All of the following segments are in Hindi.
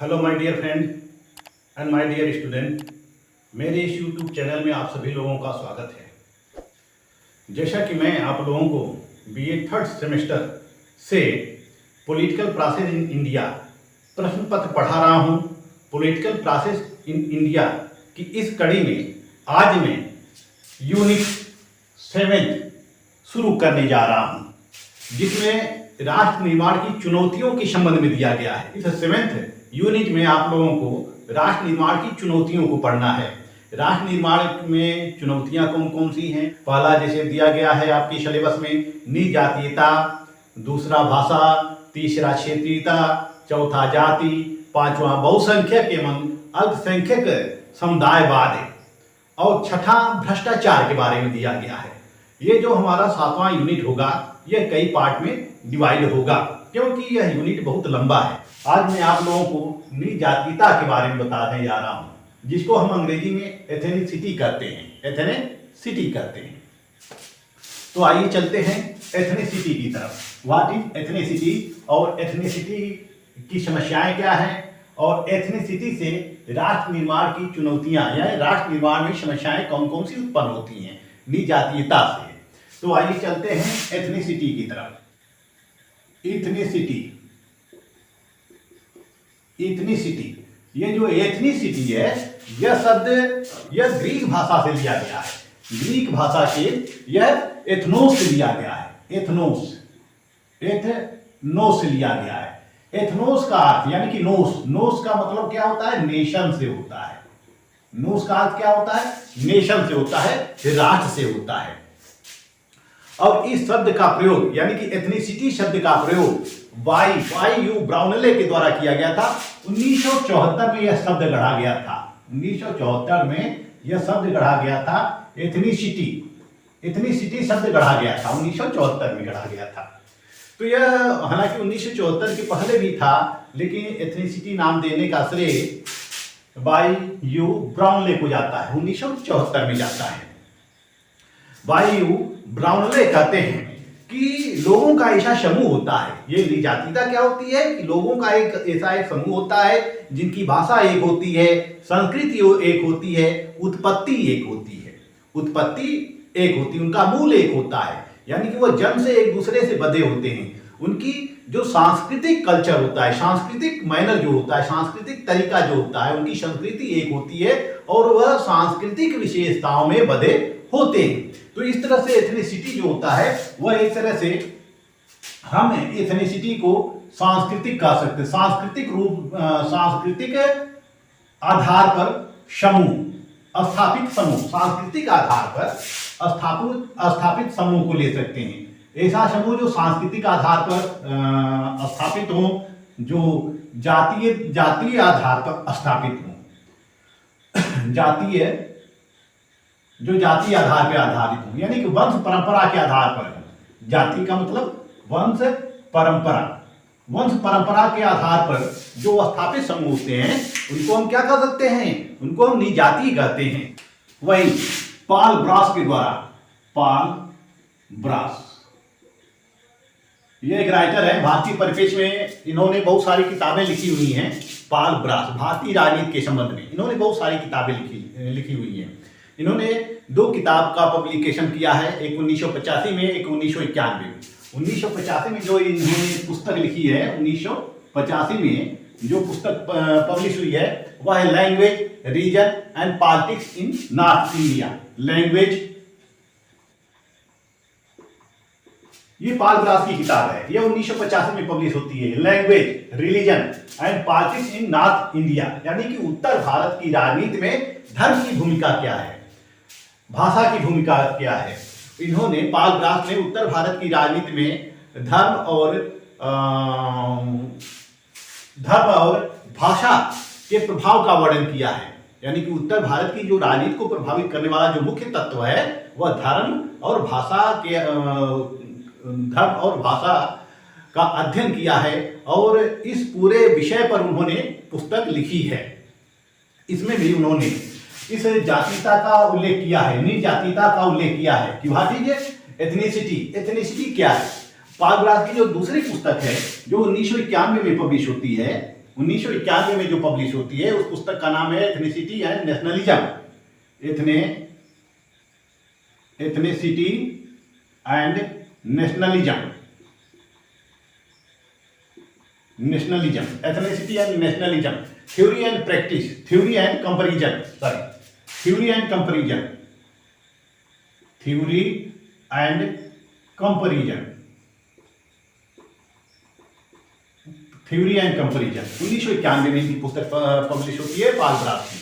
Hello my dear friend and my dear student, मेरे इस यूट्यूब चैनल में आप सभी लोगों का स्वागत है। जैसा कि मैं आप लोगों को बीए थर्ड सेमेस्टर से पॉलिटिकल प्रोसेस इन इंडिया प्रश्न पत्र पढ़ा रहा हूं। पॉलिटिकल प्रोसेस इन इंडिया की इस कड़ी में आज मैं यूनिट 7 शुरू करने जा रहा हूं, जिसमें राष्ट्र निर्माण की चुनौतियों के संबंध में दिया गया है। इस 7th यूनिट में आप लोगों को राष्ट्र निर्माण की चुनौतियों को पढ़ना है। राष्ट्र निर्माण में चुनौतियां कौन कौन सी हैं? पहला जैसे दिया गया है आपके सिलेबस में, निजातीयता, दूसरा भाषा, तीसरा क्षेत्रीयता, चौथा जाति, पांचवा बहुसंख्यक एवं अल्पसंख्यक समुदायवाद है और छठा भ्रष्टाचार के बारे में दिया गया है। ये जो हमारा 7वां यूनिट होगा यह कई पार्ट में डिवाइड होगा, क्योंकि यह यूनिट बहुत लंबा है। आज मैं आप लोगों को निजातीयता के बारे में बताने जा रहा हूं, जिसको हम अंग्रेजी में एथनिसिटी कहते हैं। एथनिसिटी कहते हैं। तो आइए चलते हैं एथनिसिटी की तरफ। व्हाट इज एथनिसिटी और एथनिसिटी की समस्याएं क्या हैं और एथनिसिटी से राष्ट्र निर्माण की चुनौतियां यानी राष्ट्र निर्माण में समस्याएं कौन कौन सी उत्पन्न होती हैं निजातीयता से। तो आइए चलते हैं एथनिसिटी की तरफ। इथनिसिटी, ये जो एथनिसिटी है यह शब्द यह ग्रीक भाषा से लिया गया है। ग्रीक भाषा से यह एथनोस से लिया गया है। एथनोस से लिया गया है। एथनोस का अर्थ यानी कि नोस का मतलब क्या होता है? नेशन से होता है। नोस का अर्थ क्या होता है? नेशन से होता है, राष्ट्र से होता है। और इस शब्द का प्रयोग यानी कि एथनिसिटी शब्द का प्रयोग वाई ब्राउनले के द्वारा किया गया था। 1974 में यह शब्द गढ़ा गया था। 1974 में यह शब्द गढ़ा गया था। एथनिसिटी शब्द गढ़ा गया था, 1974 में गढ़ा गया था। तो यह हालांकि 1974 के पहले भी था, लेकिन एथनिसिटी नाम देने का श्रेय वाई ब्राउनले को जाता है। 1974 में जाता है। वाई ब्राउनले कहते हैं कि लोगों का ऐसा समूह होता है। ये निजातीयता क्या होती है कि लोगों का एक ऐसा एक समूह होता है जिनकी भाषा एक होती है, संस्कृति एक होती है, उत्पत्ति एक होती है। उत्पत्ति एक होती है, उनका मूल एक होता है, यानी कि वो जन्म से एक दूसरे से बंधे होते हैं। उनकी जो सांस्कृतिक कल्चर होता है, सांस्कृतिक मैनर जो होता है, सांस्कृतिक तरीका जो होता है, उनकी संस्कृति एक होती है और वह सांस्कृतिक विशेषताओं में बंधे होते हैं। तो इस तरह से एथनिसिटी जो होता है वह एक तरह से हम एथनिसिटी को सांस्कृतिक कह सकते हैं। सांस्कृतिक आधार पर समूह, स्थापित समूह, सांस्कृतिक आधार पर स्थापित समूह को ले सकते हैं। ऐसा समूह जो सांस्कृतिक आधार पर स्थापित हो, जो जातीय आधार पर स्थापित हो, जातीय आधार पर आधारित हो, यानी कि वंश परंपरा के आधार पर। जाति का मतलब वंश परंपरा के आधार पर जो स्थापित समूह होते हैं उनको हम क्या कह सकते हैं? उनको हम निजातीय कहते हैं। वही पॉल ब्रास के द्वारा, पॉल ब्रास ये एक राइटर है, भारतीय परिप्रेक्ष्य में इन्होंने बहुत सारी किताबें लिखी हुई हैं। पॉल ब्रास भारतीय राजनीति के संबंध में इन्होंने बहुत सारी किताबें लिखी हुई हैं। इन्होंने 2 किताब का पब्लिकेशन किया है, एक 1985 में, एक 1991 में। 1985 में जो इन्होंने पुस्तक लिखी है, 1985 में जो पुस्तक पब्लिश हुई है वह है language, region and politics in North India. Language, ये पॉल ब्रास की किताब है, यह 1985 में पब्लिश होती है। Language, religion and politics in North India, यानी कि उत्तर भारत की राजनीति में धर्म की भूमिका क्या है, भाषा की भूमिका क्या है। इन्होंने पॉल ब्रास ने उत्तर भारत की राजनीति में धर्म और भाषा के प्रभाव का वर्णन किया है। यानी कि उत्तर भारत की जो राजनीति को प्रभावित करने वाला जो मुख्य तत्व है वह धर्म और भाषा का अध्ययन किया है और इस पूरे विषय पर उन्होंने पुस्तक लिखी है। इसमें भी उन्होंने इस जातीयता का उल्लेख किया है, निजातीयता का उल्लेख किया है कि व्हाट इज एथनिसिटी। एथनिसिटी क्या है? पाल ब्रास की जो दूसरी पुस्तक है जो 1991 में पब्लिश होती है, 1991 में जो पब्लिश होती है, उस पुस्तक का नाम है ethnicity and nationalism. Ethnicity and nationalism, nationalism, ethnicity and nationalism, theory and practice, theory and comparison, sorry, theory and comparison, theory and comparison, theory and comparison 1991 में इनकी पुस्तक पब्लिश होती है पाल ब्रास की।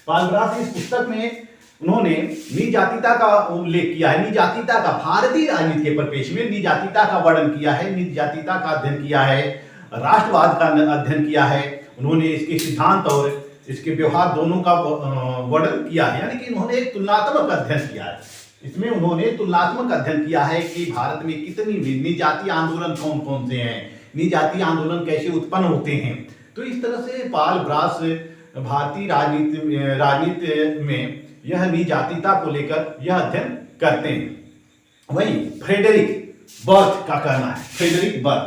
पाल ब्रास इस पुस्तक में उन्होंने निजातीता का उल्लेख किया है, निजातीता का भारतीय राजनीति के परिपेक्ष में निजातीता का वर्णन किया है, निजातीता का अध्ययन किया है, राष्ट्रवाद का अध्ययन किया है। उन्होंने इसके सिद्धांत और इसके व्यवहार दोनों का वर्णन किया है, यानी कि उन्होंने एक तुलनात्मक अध्ययन किया है। इसमें उन्होंने तुलनात्मक अध्ययन किया है कि भारत में कितनी निजातीय आंदोलन कौन कौन से हैं, निजातीय आंदोलन कैसे उत्पन्न होते हैं। तो इस तरह से पाल ब्रास भारतीय राजनीति में यह निजातीयता को लेकर यह अध्ययन करते हैं। वही फ्रेडरिक बर्थ का कहना है, फ्रेडरिक बर्थ,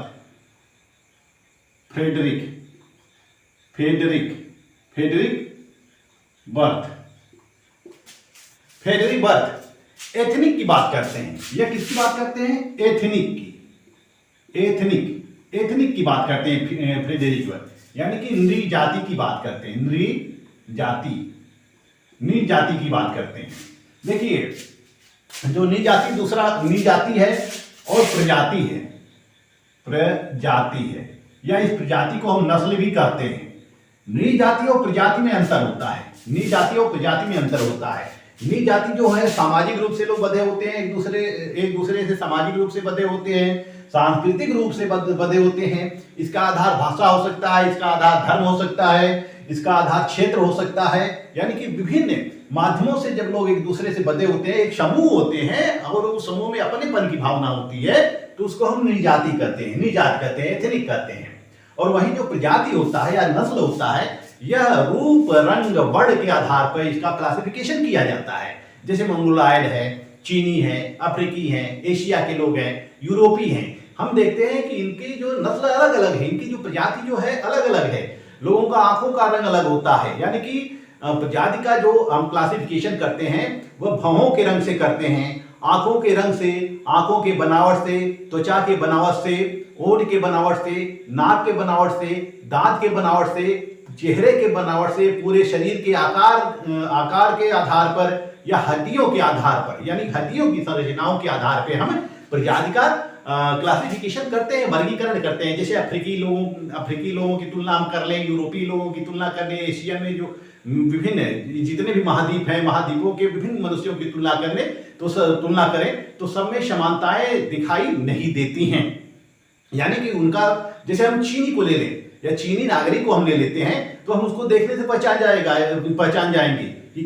फ्रेडरिक एथनिक की बात करते हैं। यह किसकी बात करते हैं? एथनिक की, एथनिक की बात करते हैं फ्रेडरिक बर्थ, यानी कि नृजाति की बात करते हैं, नृजाति की बात करते हैं। देखिए जो नृजाति, दूसरा नृजाति है और प्रजाति है, या इस प्रजाति को हम नस्ल भी कहते हैं। नृजाति और प्रजाति में अंतर होता है, नृजाति और प्रजाति में अंतर होता है। नृजाति जो है सामाजिक रूप से लोग बंधे होते हैं, एक दूसरे से सामाजिक रूप से बंधे होते हैं, सांस्कृतिक रूप से बंधे होते हैं। इसका आधार भाषा हो सकता है, इसका आधार धर्म हो सकता है, इसका आधार क्षेत्र हो सकता है, यानी कि विभिन्न माध्यमों से जब लोग एक दूसरे से बंधे होते हैं, एक समूह होते हैं और उस समूह में अपनेपन की भावना होती है, तो उसको हम नृजाति कहते हैं, नृजात कहते हैं, एथनिक कहते हैं। और वहीं जो प्रजाति होता है या नस्ल होता है, यह रूप रंग वर्ण के आधार पर इसका क्लासिफिकेशन किया जाता है। जैसे मंगोलायड है, चीनी है, अफ्रीकी है, एशिया के लोग हैं, यूरोपी हैं। हम देखते हैं कि इनकी जो नस्ल अलग अलग है, इनकी जो प्रजाति जो है अलग अलग है। लोगों का आंखों का रंग अलग होता है, यानी कि प्रजाति का जो हम क्लासिफिकेशन करते हैं वह भौहों के रंग से करते हैं, आंखों के रंग से, आंखों के बनावट से, त्वचा के बनावट से, ओठ के बनावट से, नाक के बनावट से, दांत के बनावट से, चेहरे के बनावट से, पूरे शरीर के आकार के आधार पर या हड्डियों के आधार पर, यानी हड्डियों की संरचनाओं के आधार पर हम प्रजाति का क्लासिफिकेशन करते हैं, वर्गीकरण करते हैं। जैसे अफ्रीकी लोगों की तुलना हम कर लें, यूरोपीय लोगों की तुलना कर लें, एशिया में जो विभिन्न जितने भी महाद्वीप हैं, महाद्वीपों के विभिन्न मनुष्यों की तुलना करें तो सब में समानताएं दिखाई नहीं देती हैं। यानी कि उनका, जैसे हम चीनी को ले लें या चीनी नागरिक को हम ले लेते हैं, तो हम उसको देखने से पहचान जाएंगे कि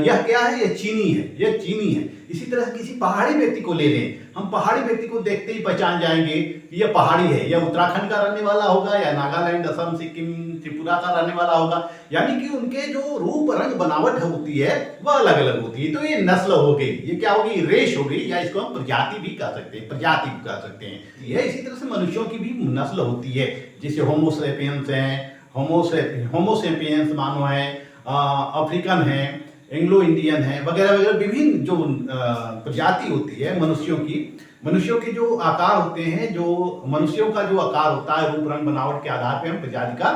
यह क्या है, यह चीनी है। इसी तरह किसी पहाड़ी व्यक्ति को ले लें, हम पहाड़ी व्यक्ति को देखते ही पहचान जाएंगे कि यह पहाड़ी है, यह उत्तराखंड का रहने वाला होगा या नागालैंड, असम, सिक्किम, त्रिपुरा का रहने वाला होगा। यानी कि उनके जो रूप रंग बनावट होती है वह अलग अलग होती है। तो ये नस्ल हो गई, ये क्या होगी, रेश हो गई, या इसको हम प्रजाति भी कह सकते हैं, प्रजाति भी कह सकते हैं। यह इसी तरह से मनुष्यों की भी नस्ल होती है। जैसे होमोसेपियंस हैं, होमोसेपियंस मानो है, अफ्रीकन है, एंग्लो इंडियन है, वगैरह वगैरह विभिन्न जो प्रजाति होती है मनुष्यों के जो आकार होते हैं, जो मनुष्यों का जो आकार होता है रूप रंग बनावट के आधार पे हम प्रजाति का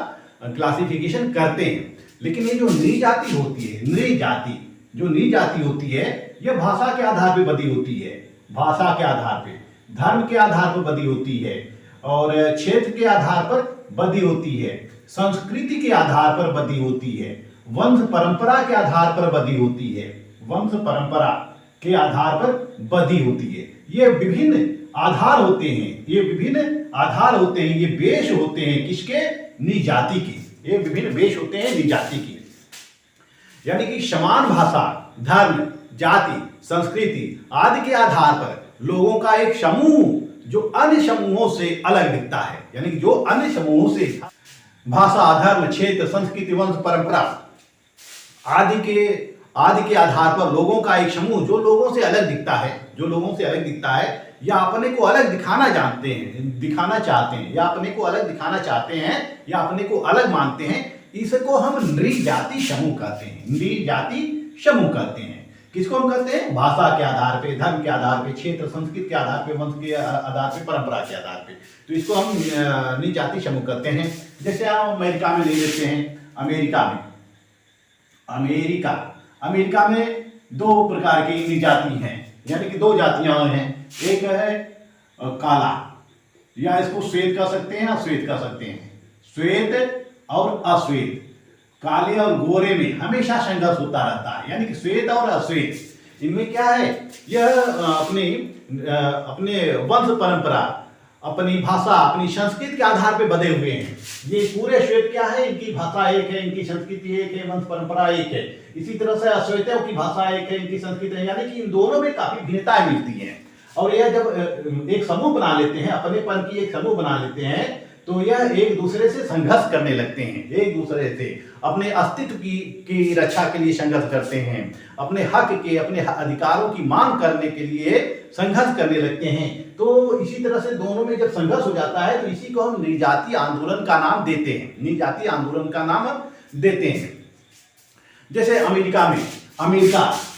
क्लासिफिकेशन करते हैं। लेकिन ये जो नृजाति होती है, नृजाति होती है, यह भाषा के आधार पे बंधी होती है, भाषा के आधार पे, धर्म के आधार पर बंधी होती है, और क्षेत्र के आधार पर बंधी होती है, संस्कृति के आधार पर बंधी होती है, वंश परंपरा के आधार पर बंधी होती है, वंश परंपरा के आधार पर बंधी होती है। ये विभिन्न आधार होते हैं, ये बेश होते हैं किसके, निजाति के। ये विभिन्न बेश होते हैं निजाति के, यानी कि समान भाषा, धर्म, जाति, संस्कृति आदि के आधार पर लोगों का एक समूह जो अन्य समूहों से अलग दिखता है, यानी कि जो अन्य समूहों से भाषा, धर्म, क्षेत्र, संस्कृति, वंश, परंपरा आदि के आदि के आधार पर लोगों का एक समूह जो लोगों से अलग दिखता है, जो लोगों से अलग दिखता है या अपने को अलग दिखाना चाहते हैं या अपने को अलग दिखाना चाहते हैं या अपने को अलग मानते हैं, इसको हम नृजाति समूह कहते हैं। नृजाति समूह कहते हैं। किसको हम कहते हैं? भाषा के आधार पे, धर्म के आधार पे, क्षेत्र संस्कृति के आधार पे, वंश के आधार पे, परंपरा के आधार पे, तो इसको हम नृजाति समूह कहते हैं। जैसे हम अमेरिका में ले लेते हैं। अमेरिका में दो प्रकार की नृजाति हैं, यानी कि दो जातियां हैं। एक है काला, या इसको श्वेत कह सकते हैं, अश्वेत कह सकते हैं। श्वेत और अश्वेत, काले और गोरे में हमेशा संघर्ष होता रहता है, यानी कि श्वेत और अश्वेत। इनमें क्या है? यह अपने वंश परंपरा, अपनी भाषा, अपनी संस्कृति के आधार पे बधे हुए हैं। ये पूरे श्वेत क्या है? इनकी भाषा एक है, इनकी संस्कृति एक है, वंश परंपरा एक है। इसी तरह से अश्वेतों की भाषा एक है, इनकी संस्कृति है, यानी कि इन दोनों में काफी भिन्नताएं मिलती हैं। और यह जब एक समूह बना लेते हैं, अपनेपन की एक समूह बना लेते हैं, तो यह एक दूसरे से संघर्ष करने लगते हैं। एक दूसरे से अपने अस्तित्व की रक्षा के लिए संघर्ष करते हैं, अपने हक के, अपने अधिकारों की मांग करने के लिए संघर्ष करने लगते हैं। तो इसी तरह से दोनों में जब संघर्ष हो जाता है तो इसी को हम नृजातीय आंदोलन का नाम देते हैं। नृजातीय आंदोलन का नाम देते हैं। जैसे अमेरिका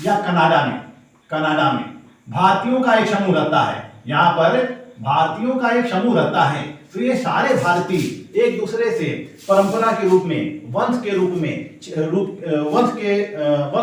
या कनाडा में भारतीयों का एक समूह रहता है। यहाँ पर भारतीयों का एक समूह रहता है। तो ये सारे भारतीय एक दूसरे से परंपरा के रूप में, वंश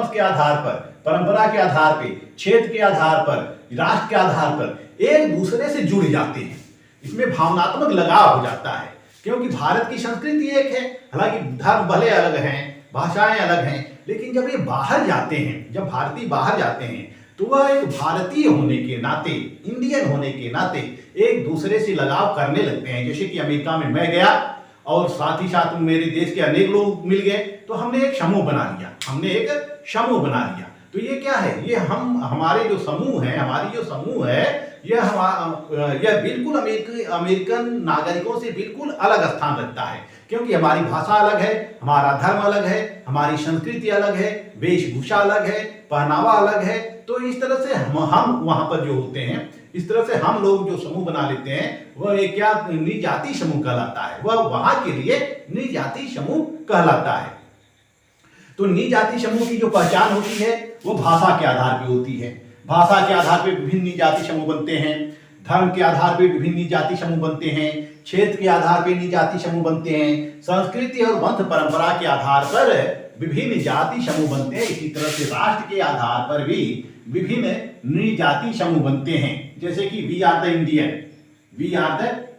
के आधार पर, परंपरा के आधार पे, क्षेत्र के आधार पर, राष्ट्र के आधार पर एक दूसरे से जुड़ जाते हैं। इसमें भावनात्मक लगाव हो जाता है, क्योंकि भारत की संस्कृति एक है। हालांकि धर्म भले अलग हैं, भाषाएं अलग हैं, लेकिन जब ये बाहर जाते हैं, जब भारतीय बाहर जाते हैं, तो वह एक भारतीय होने के नाते, इंडियन होने के नाते एक दूसरे से लगाव करने लगते हैं। जैसे कि अमेरिका में मैं गया और साथ ही साथ मेरे देश के अनेक लोग मिल गए, तो हमने एक समूह बना लिया। तो ये क्या है? ये हमारे जो समूह है, हमारी जो समूह है, यह बिल्कुल अमेरिकन नागरिकों से बिल्कुल अलग स्थान रखता है, क्योंकि हमारी भाषा अलग है, हमारा धर्म अलग है, हमारी संस्कृति अलग है, वेशभूषा अलग है, पहनावा अलग है। तो इस तरह से हम वहां पर जो होते हैं, इस तरह से हम लोग जो समूह बना लेते हैं, वह एक क्या नृजाति समूह कहलाता है। वह वहां के लिए नृजाति समूह कहलाता है। तो नृजाति समूह की जो पहचान होती है वो भाषा के आधार पर होती है। भाषा के आधार पर विभिन्न नृजाति समूह बनते हैं, धर्म के आधार पर विभिन्न नृजाति समूह बनते हैं, क्षेत्र के आधार पर नृजाति समूह बनते हैं, संस्कृति और वंश परंपरा के आधार पर विभिन्न जाति समूह बनते हैं। इसी तरह से राष्ट्र के आधार पर भी विभिन्न नृजाति समूह बनते हैं। जैसे कि वी आर द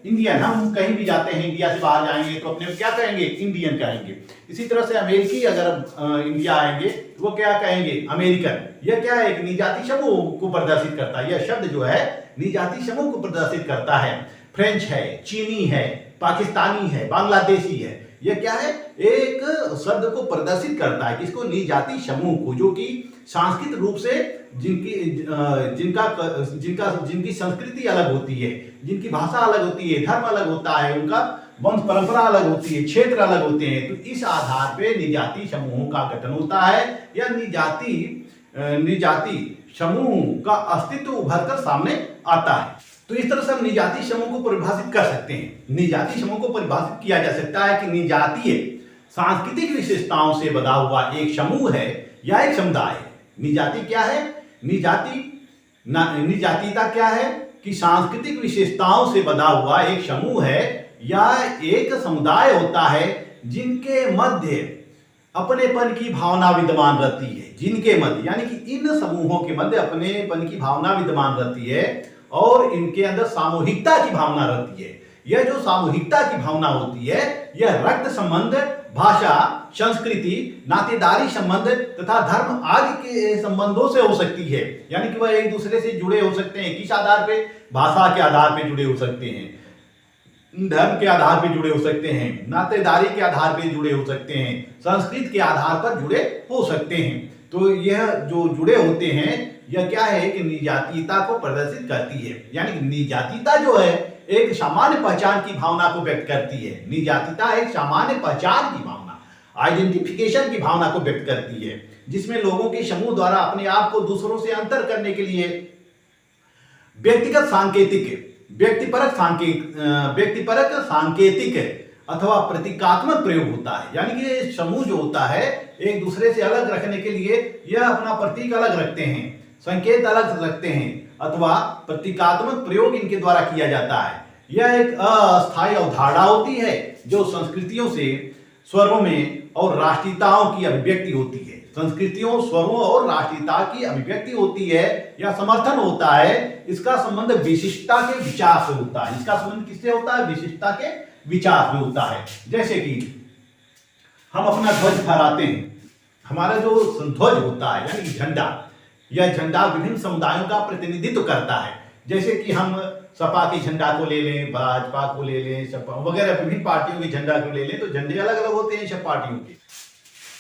इंडियन, हम कहीं भी जाते हैं, इंडिया से बाहर जाएंगे तो अपने क्या कहेंगे? इंडियन कहेंगे। इसी तरह से अमेरिकी अगर इंडिया आएंगे तो वो क्या कहेंगे? अमेरिकन। यह क्या है? एक नृजाति समूह को प्रदर्शित करता है। यह शब्द जो है नृजाति समूह को प्रदर्शित करता है। फ्रेंच है, चीनी है, पाकिस्तानी है, बांग्लादेशी है। यह क्या है? एक शब्द को प्रदर्शित करता है, किसको? नृजाति समूह को, जो कि सांस्कृतिक रूप से जिनकी संस्कृति अलग होती है, जिनकी भाषा अलग होती है, धर्म अलग होता है, उनका वंश परंपरा अलग होती है, क्षेत्र अलग होते हैं। तो इस आधार पे नृजाति समूहों का गठन होता है, या नृजाति समूह का अस्तित्व उभरकर सामने आता है। तो इस तरह से हम नृजाति समूह को परिभाषित कर सकते हैं। नृजाति समूह को परिभाषित किया जा सकता है कि नृजातीय सांस्कृतिक विशेषताओं से बधा हुआ एक समूह है या एक समुदाय है। निजाति क्या है? निजातीयता क्या है? कि सांस्कृतिक विशेषताओं से बधा हुआ एक समूह है या एक समुदाय होता है जिनके मध्य अपनेपन की भावना विद्यमान रहती है। जिनके मध्य, यानी कि इन समूहों के मध्य अपनेपन की भावना विद्यमान रहती है और इनके अंदर सामूहिकता की भावना रहती है। यह जो सामूहिकता की भावना होती है, यह रक्त संबंध, भाषा, संस्कृति, नातेदारी संबंध तथा धर्म आदि के संबंधों से हो सकती है। यानी कि वह एक दूसरे से जुड़े हो सकते हैं। किस आधार पे? भाषा के आधार पे जुड़े हो सकते हैं, धर्म के आधार पे जुड़े हो सकते हैं, नातेदारी के आधार पे जुड़े हो सकते हैं, संस्कृति के आधार पर जुड़े हो सकते हैं। तो यह जो जुड़े होते हैं, यह क्या है कि निजातीयता को प्रदर्शित करती है। यानी कि निजातीयता जो है एक सामान्य पहचान की भावना को व्यक्त करती है। निजातीयता एक सामान्य पहचान की भावना, आइडेंटिफिकेशन की भावना को व्यक्त करती है। जिसमें लोगों के समूह द्वारा अपने आप को दूसरों से अंतर करने के लिए व्यक्तिगत सांकेतिक व्यक्तिपरक सांकेतिक अथवा प्रतीकात्मक प्रयोग होता है। यानी कि समूह जो होता है एक दूसरे से अलग रखने के लिए यह अपना प्रतीक अलग रखते हैं, संकेत अलग रखते हैं अथवा प्रतीकात्मक प्रयोग इनके द्वारा किया जाता है। यह एक अस्थायी अवधारणा होती है जो संस्कृतियों से स्वरों में और राष्ट्रीयताओं की अभिव्यक्ति होती है। संस्कृतियों, स्वरों और राष्ट्रीयता की अभिव्यक्ति होती है या समर्थन होता है। इसका संबंध विशिष्टता के विचार से होता है। इसका संबंध किससे होता है? विशिष्टता के विचार से होता है। जैसे कि हम अपना ध्वज फहराते हैं, हमारा जो ध्वज होता है यानी झंडा, यह झंडा विभिन्न समुदायों का प्रतिनिधित्व करता है। जैसे कि हम सपा के झंडा को ले लें, भाजपा को ले लें, सपा वगैरह विभिन्न पार्टियों के झंडा को ले लें, तो झंडे अलग अलग होते हैं सब पार्टियों के।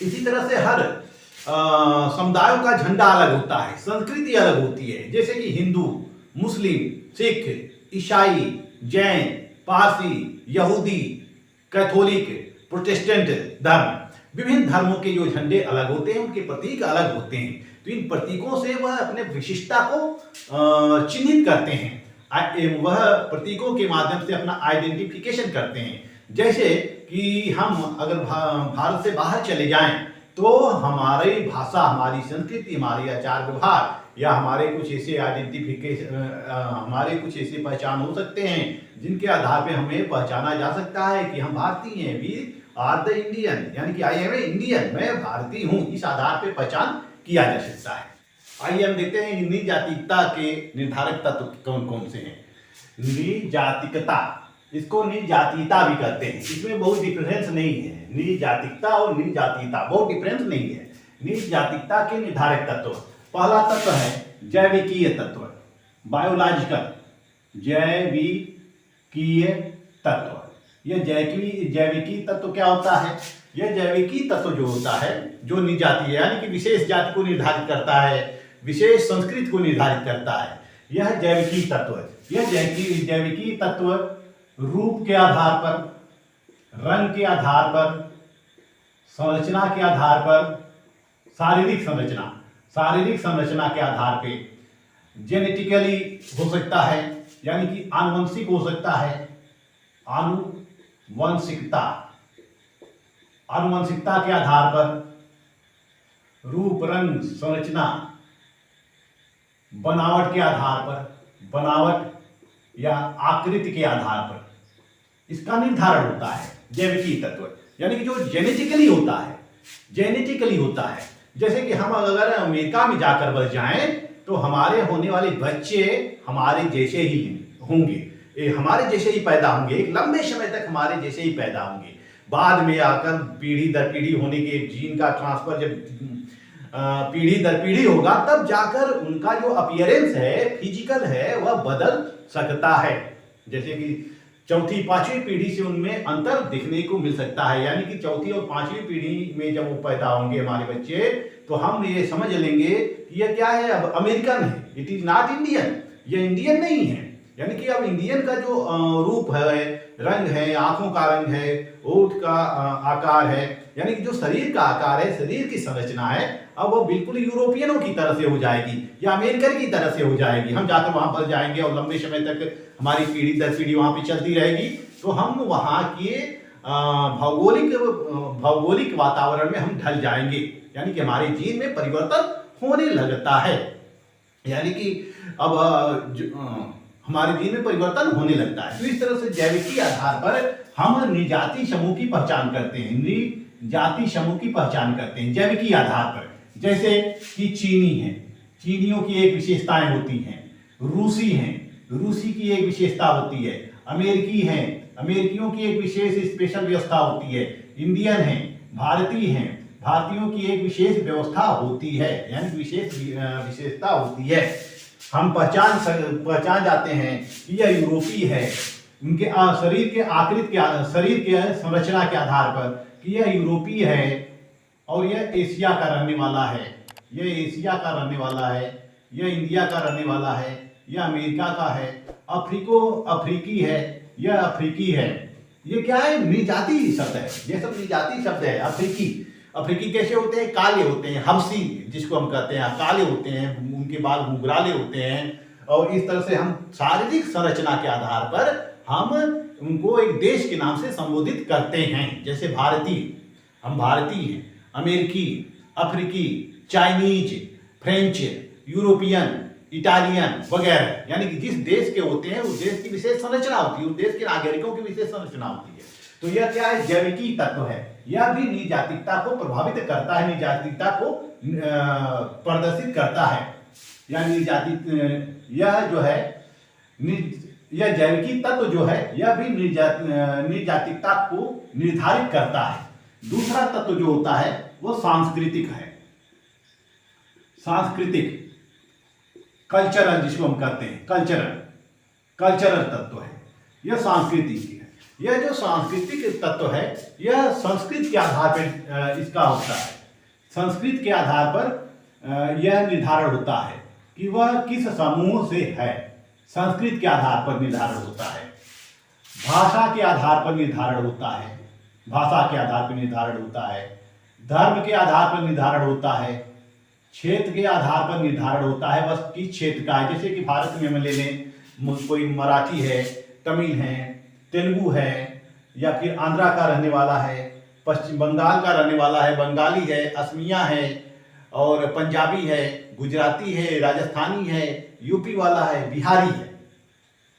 इसी तरह से हर समुदायों का झंडा अलग होता है, संस्कृति अलग होती है। जैसे कि हिंदू, मुस्लिम, सिख, ईसाई, जैन, पारसी, यहूदी, कैथोलिक, प्रोटेस्टेंट धर्म, विभिन्न धर्मों के जो झंडे अलग होते हैं, उनके प्रतीक अलग होते हैं। तो इन प्रतीकों से वह अपने विशिष्टता को चिन्हित करते हैं, वह प्रतीकों के माध्यम से अपना आइडेंटिफिकेशन करते हैं। जैसे कि हम अगर भारत से बाहर चले जाएं तो हमारी भाषा, हमारी संस्कृति, हमारे आचार व्यवहार या हमारे कुछ ऐसे हमारे कुछ ऐसे पहचान हो सकते हैं जिनके आधार पे हमें पहचाना जा सकता है कि हम भारतीय हैं। वी आर द इंडियन, यानी कि आई एम ए इंडियन, मैं भारतीय हूँ। इस आधार पे पहचान किया जा सकता है। आइए हम देखते हैं निजातिकता के निर्धारक तत्व कौन कौन से हैं। निजातिकता, इसको निजातीयता भी कहते हैं। इसमें बहुत डिफरेंस नहीं है। निजातिकता और निजातीयता बहुत डिफरेंस नहीं है। निजातिकता के निर्धारक तत्व, पहला तत्व है जैविकीय तत्व, बायोलॉजिकल, जैविकीय तत्व। यह जैविकी तत्व क्या होता है? यह जैविकी तत्व जो होता है, जो निजातीय यानी कि विशेष जाति को निर्धारित करता है, विशेष संस्कृति को निर्धारित करता है, यह जैविकी तत्व है। यह जैविकी तत्व रूप के आधार पर, रंग के आधार पर, संरचना के आधार पर, शारीरिक संरचना के आधार पे, जेनेटिकली हो सकता है यानी कि आनुवंशिक हो सकता है, आनुवंशिकता के आधार पर, रूप, रंग, संरचना, बनावट के आधार पर, बनावट या आकृति के आधार पर इसका निर्धारण होता है जैविकीय तत्व। यानी कि जो जेनेटिकली होता है। जैसे कि हम अगर अमेरिका में जाकर बस जाएं तो हमारे होने वाले बच्चे हमारे जैसे ही होंगे, हमारे जैसे ही पैदा होंगे, एक लंबे समय तक हमारे जैसे ही पैदा होंगे। बाद में आकर पीढ़ी दर पीढ़ी होने के जीन का ट्रांसफर जब पीढ़ी दर पीढ़ी होगा, तब जाकर उनका जो अपीयरेंस है, फिजिकल है, वह बदल सकता है। जैसे कि चौथी पांचवी पीढ़ी से उनमें अंतर देखने को मिल सकता है। यानी कि चौथी और पांचवी पीढ़ी में जब वो पैदा होंगे हमारे बच्चे, तो हम ये समझ लेंगे कि यह क्या है, अब अमेरिकन है, इट इज नॉट इंडियन, ये इंडियन नहीं है। यानी कि अब इंडियन का जो रूप है, रंग है, आंखों का रंग है, ओठ का आकार है, यानी कि जो शरीर का आकार है, शरीर की संरचना है, अब वो बिल्कुल यूरोपियनों की तरह से हो जाएगी या अमेरिकन की तरह से हो जाएगी। हम जाकर वहां पर जाएंगे और लंबे समय तक हमारी पीढ़ी दर पीढ़ी वहां पे चलती रहेगी, तो हम वहां के भौगोलिक वातावरण में हम ढल जाएंगे। यानी कि हमारे जीन में परिवर्तन होने लगता है। यानी कि अब हमारे जीन में परिवर्तन होने लगता है। तो इस तरह से जैविकी आधार पर हम निजाति समूह की पहचान करते हैं, निजाति समूह की पहचान करते हैं जैविकी आधार पर। जैसे कि चीनी है, चीनियों की एक विशेषताएं होती हैं, रूसी हैं, रूसी की एक विशेषता होती है, अमेरिकी हैं, अमेरिकियों की एक विशेष स्पेशल व्यवस्था होती है, इंडियन हैं, भारतीय हैं, भारतीयों की एक विशेष व्यवस्था होती है, यानी विशेष विशेषता होती है। हम पहचान जाते हैं कि यह यूरोपीय है, उनके शरीर के आकृति के, शरीर के संरचना के आधार पर कि यह यूरोपीय है और यह एशिया का रहने वाला है, यह एशिया का रहने वाला है, यह इंडिया का रहने वाला है, यह अमेरिका का है, अफ्रीकी है, यह अफ्रीकी है। ये क्या है? निजाति शब्द है, ये सब निजाति शब्द है। अफ्रीकी कैसे होते हैं? काले होते हैं, हबशी जिसको हम कहते हैं, काले होते हैं, उनके बाल घुंघराले होते हैं। और इस तरह से हम शारीरिक संरचना के आधार पर हम उनको एक देश के नाम से संबोधित करते हैं। जैसे भारतीय, हम भारतीय हैं, अमेरिकी, अफ्रीकी, चाइनीज, फ्रेंच, यूरोपियन, इटालियन वगैरह, यानी कि जिस देश के होते हैं उस देश की विशेष संरचना होती है, उस देश के नागरिकों की विशेष संरचना होती है। तो यह क्या है? जैविकी तत्व है। यह भी निजातिकता को प्रभावित करता है, निजातिकता को प्रदर्शित करता है। यानी यह जो है यह जैविकी तत्व जो है यह भी निजातिकता को निर्धारित करता है। दूसरा तत्व जो होता है वो सांस्कृतिक है। सांस्कृतिक, कल्चरल जिसको हम कहते हैं, कल्चरल तत्व है। यह सांस्कृतिक है। यह जो सांस्कृतिक तत्व है यह संस्कृत के आधार पर इसका होता है। संस्कृत के आधार पर यह निर्धारण होता है कि वह किस समूह से है। संस्कृत के आधार पर निर्धारण होता है। भाषा के आधार पर निर्धारण होता है। भाषा के आधार पर निर्धारण होता है। धर्म के आधार पर निर्धारण होता है। क्षेत्र के आधार पर निर्धारण होता है, बस किस क्षेत्र का है। जैसे कि भारत में हम ले लें, कोई मराठी है, तमिल है, तेलुगु है, या फिर आंध्रा का रहने वाला है, पश्चिम बंगाल का रहने वाला है, बंगाली है, असमिया है, और पंजाबी है, गुजराती है, राजस्थानी है, यूपी वाला है, बिहारी है।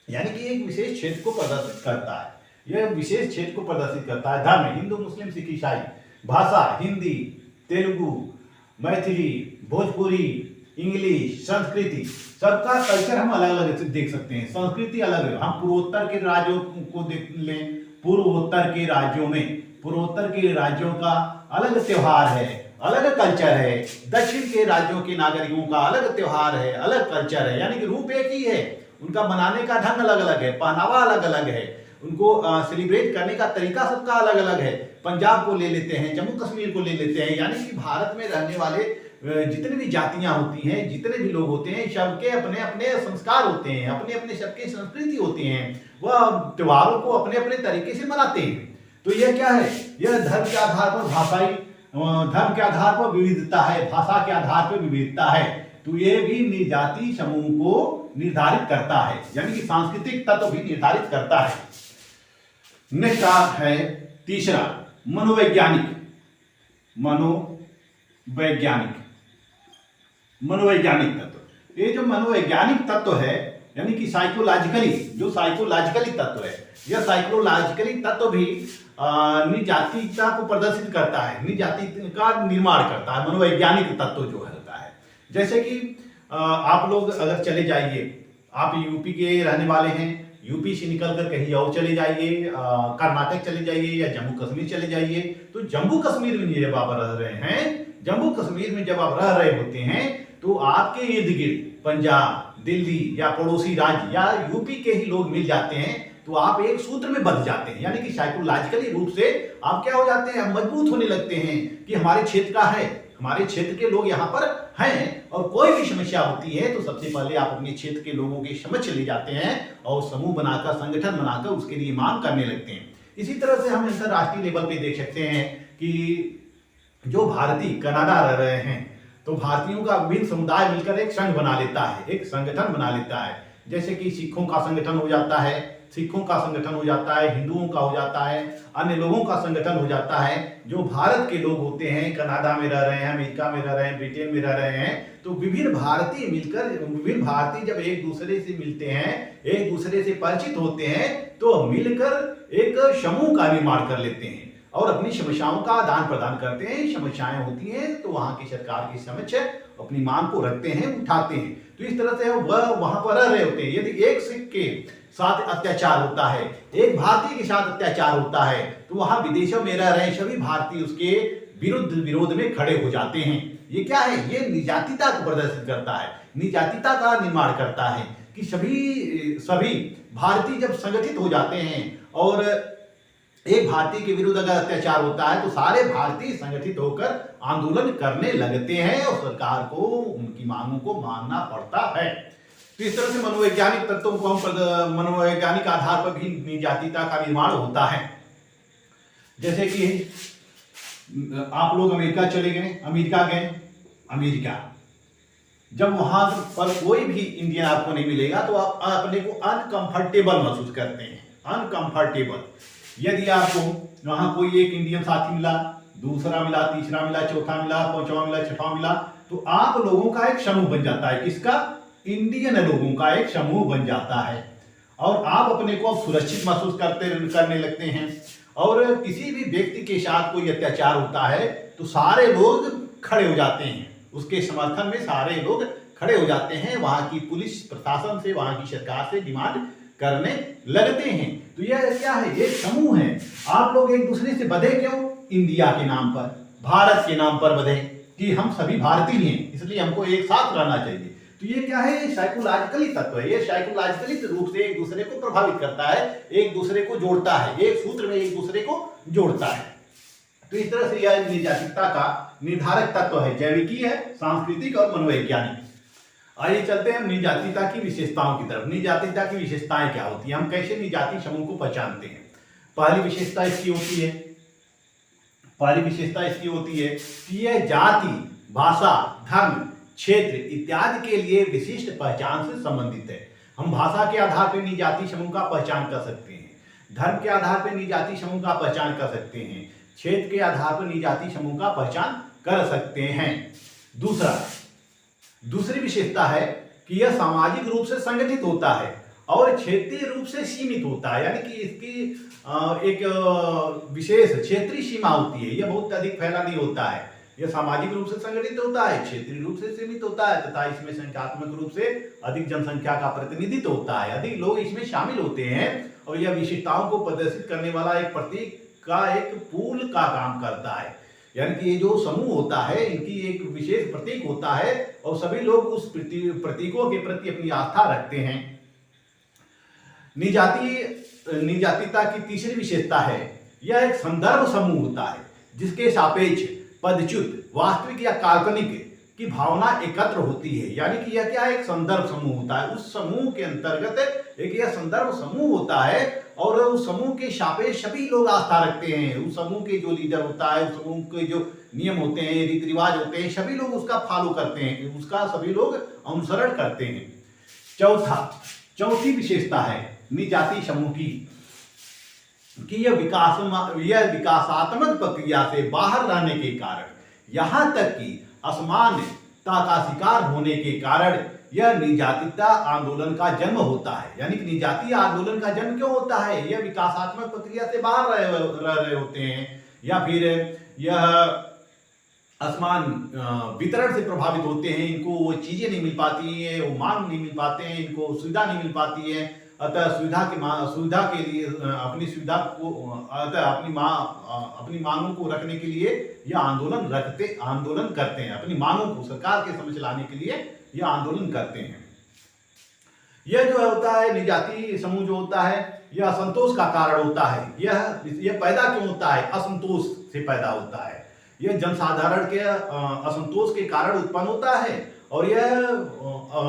यानी कि एक विशेष क्षेत्र को प्रदर्शित करता है। यह विशेष क्षेत्र को प्रदर्शित करता है। धर्म, हिंदू, मुस्लिम, सिख, ईसाई। भाषा, हिंदी, तेलुगु, मैथिली, भोजपुरी, इंग्लिश, संस्कृति, सबका कल्चर हम अलग अलग देख सकते हैं। संस्कृति अलग है। हम पूर्वोत्तर के राज्यों को देख लें, पूर्वोत्तर के राज्यों का अलग त्योहार है, अलग कल्चर है। दक्षिण के राज्यों के नागरिकों का अलग त्योहार है, अलग कल्चर है। यानी कि रूप एक ही है, उनका मनाने का ढंग अलग अलग है, पहनावा अलग अलग है, उनको सेलिब्रेट करने का तरीका सबका अलग अलग है। पंजाब को ले लेते हैं, जम्मू कश्मीर को ले लेते हैं। यानी कि भारत में रहने वाले जितने भी जातियां होती हैं, जितने भी लोग होते हैं, सबके अपने अपने संस्कार होते हैं, अपने अपने सबके संस्कृति होती हैं। वह त्योहारों को अपने अपने तरीके से मनाते हैं। तो यह क्या है? यह धर्म के आधार पर धर्म के आधार पर विविधता है, भाषा के आधार पर विविधता है। तो ये भी निजाति समूह को निर्धारित करता है, यानी कि सांस्कृतिक तत्व भी निर्धारित करता है। नेक्स्ट है तीसरा, मनोवैज्ञानिक तत्व। ये जो मनोवैज्ञानिक तत्व है, यानी कि साइकोलॉजिकली तत्व है, यह साइकोलॉजिकली तत्व भी निजातिकता को प्रदर्शित करता है, निजाति का निर्माण करता है। मनोवैज्ञानिक तत्व जो होता है, जैसे कि आप लोग अगर चले जाइए, आप यूपी के रहने वाले हैं, यूपी से निकलकर कहीं और चले जाइए, कर्नाटक चले जाइए या जम्मू कश्मीर चले जाइए, तो जम्मू कश्मीर में जब आप रह रहे हैं, जम्मू कश्मीर में जब आप रह रहे होते हैं, तो आपके इर्द गिर्द पंजाब, दिल्ली या पड़ोसी राज्य या यूपी के ही लोग मिल जाते हैं, तो आप एक सूत्र में बंध जाते हैं। यानी कि साइकोलॉजिकली रूप से आप क्या हो जाते हैं? मजबूत होने लगते हैं कि हमारे क्षेत्र का है, हमारे क्षेत्र के लोग यहाँ पर हैं, और कोई भी समस्या होती है तो सबसे पहले आप अपने क्षेत्र के लोगों के समक्ष ले जाते हैं और समूह बनाकर, संगठन बनाकर उसके लिए मांग करने लगते हैं। इसी तरह से हम अंतरराष्ट्रीय लेवल पे देख सकते हैं कि जो भारतीय कनाडा रह रहे हैं, तो भारतीयों का विभिन्न समुदाय मिलकर एक संघ बना लेता है, एक संगठन बना लेता है। जैसे कि सिखों का संगठन हो जाता है, हिंदुओं का हो जाता है, अन्य लोगों का संगठन हो जाता है। जो भारत के लोग होते हैं, कनाडा में रह रहे हैं, अमेरिका में रह रहे हैं, ब्रिटेन में रह रहे हैं, तो विभिन्न भारतीय जब एक दूसरे से मिलते हैं, एक दूसरे से परिचित होते हैं, तो मिलकर एक समूह का निर्माण कर लेते हैं और अपनी समस्याओं का आदान प्रदान करते हैं। समस्याएं होती हैं तो वहां की सरकार के समक्ष अपनी मांग को रखते हैं, उठाते हैं। तो इस तरह से वह वहां पर रह रहे होते हैं। यदि एक सिख के साथ अत्याचार होता है, एक भारतीय के साथ अत्याचार होता है, तो वहां विदेशों में रह रहे सभी भारतीय उसके विरोध में खड़े हो जाते हैं। ये क्या है? ये निजातिता को प्रदर्शित करता है, निजातिता का निर्माण करता है कि सभी भारतीय जब संगठित हो जाते हैं और एक भारतीय के विरुद्ध अगर अत्याचार होता है तो सारे भारतीय संगठित होकर आंदोलन करने लगते हैं और सरकार को उनकी मांगों को मानना पड़ता है। तो इस तरह से मनोवैज्ञानिक तत्वों को हम मनोवैज्ञानिक आधार पर भी निजातिता का निर्माण होता है। जैसे कि आप लोग अमेरिका चले गए, अमेरिका गए, अमेरिका जब वहां पर कोई भी इंडियन आपको नहीं मिलेगा तो आप अपने को अनकंफर्टेबल महसूस करते हैं, अनकंफर्टेबल। यदि आपको वहां कोई एक इंडियन साथी मिला, दूसरा मिला, तीसरा मिला, चौथा मिला, पांचवा मिला, छठवां मिला, तो आप लोगों का एक समूह बन जाता है। किसका? इंडियन लोगों का एक समूह बन जाता है और आप अपने को सुरक्षित महसूस करने लगते हैं। और किसी भी व्यक्ति के साथ कोई अत्याचार होता है तो सारे लोग खड़े हो जाते हैं, उसके समर्थन में सारे लोग खड़े हो जाते हैं, वहां की पुलिस प्रशासन से, वहां की सरकार से डिमांड करने लगते हैं। तो यह क्या है? एक समूह है। आप लोग एक दूसरे से बंधे क्यों? इंडिया के नाम पर, भारत के नाम पर बंधे कि हम सभी भारतीय हैं, इसलिए हमको एक साथ रहना चाहिए। तो ये क्या है? ये साइकोलॉजिकली तत्व है। ये साइकोलॉजिकली रूप से एक दूसरे को प्रभावित करता है, एक दूसरे को जोड़ता है, एक सूत्र में एक दूसरे को जोड़ता है। तो इस तरह से यह निर्जातिकता का निर्धारक तत्व है, जैविकीय है, सांस्कृतिक और मनोवैज्ञानिक। आइए चलते हैं निर्जातिकता की विशेषताओं की तरफ। निर्जातिकता की विशेषताएं क्या होती है, हम कैसे निर्जाति समूह को पहचानते हैं? पहली विशेषता इसकी होती है, पहली विशेषता इसकी होती है कि यह जाति, भाषा, धर्म, क्षेत्र इत्यादि के लिए विशिष्ट पहचान से संबंधित है। हम भाषा के आधार पर निर्जाति समूह का पहचान कर सकते हैं, धर्म के आधार पर निर्जाति समूह का पहचान कर सकते हैं, क्षेत्र के आधार पर निर्जाति समूह का पहचान कर सकते हैं। दूसरी विशेषता है कि यह सामाजिक रूप से संगठित होता है और क्षेत्रीय रूप से सीमित होता है, यानी कि इसकी एक विशेष क्षेत्रीय सीमा होती है, यह बहुत अधिक फैला नहीं होता है। यह सामाजिक रूप से संगठित होता है, क्षेत्रीय रूप से सीमित होता है तथा इसमें संख्यात्मक रूप से अधिक जनसंख्या का प्रतिनिधित्व होता है, अधिक लोग इसमें शामिल होते हैं और यह विशेषताओं को प्रदर्शित करने वाला एक प्रतीक का एक पुल का काम करता है। यानी कि ये जो समूह होता है इनकी एक विशेष प्रतीक होता है और सभी लोग उस प्रतीकों के प्रति अपनी आस्था रखते हैं। निर्जातिकता की तीसरी विशेषता है यह एक संदर्भ समूह होता है जिसके सापेक्ष पदच्युत, वास्तविक या काल्पनिक की भावना एकत्र होती है। यानी कि यह क्या? एक संदर्भ समूह होता है। उस समूह के अंतर्गत एक यह संदर्भ समूह होता है और उस समूह के सापेक्ष सभी लोग आस्था रखते हैं। उस समूह के जो लीडर होता है, उस समूह के जो नियम होते हैं, रीति रिवाज होते हैं, सभी लोग उसका फॉलो करते हैं, उसका सभी लोग अनुसरण करते हैं। चौथी विशेषता है निर्जाति समूह की कि यह विकासात्मक प्रक्रिया से बाहर रहने के कारण, यहां तक कि असमानता का शिकार होने के कारण यह निर्जातिकता आंदोलन का जन्म होता है। यानी कि निर्जातीय आंदोलन का जन्म क्यों होता है? यह विकासात्मक प्रक्रिया से बाहर रह रहे होते हैं या फिर यह असमान वितरण से प्रभावित होते हैं, इनको वो चीजें नहीं मिल पाती है, वो मांग नहीं मिल पाते हैं, इनको सुविधा नहीं मिल पाती है। अतः सुविधा के लिए अपनी सुविधा को अतः अपनी मांगों को रखने के लिए यह आंदोलन करते हैं, अपनी मांगों को सरकार के समक्ष लाने के लिए यह आंदोलन करते हैं। यह जो होता है निर्जाति समूह जो होता है यह असंतोष का कारण होता है। यह पैदा क्यों होता है? असंतोष से पैदा होता है। यह जनसाधारण के असंतोष के कारण उत्पन्न होता है और यह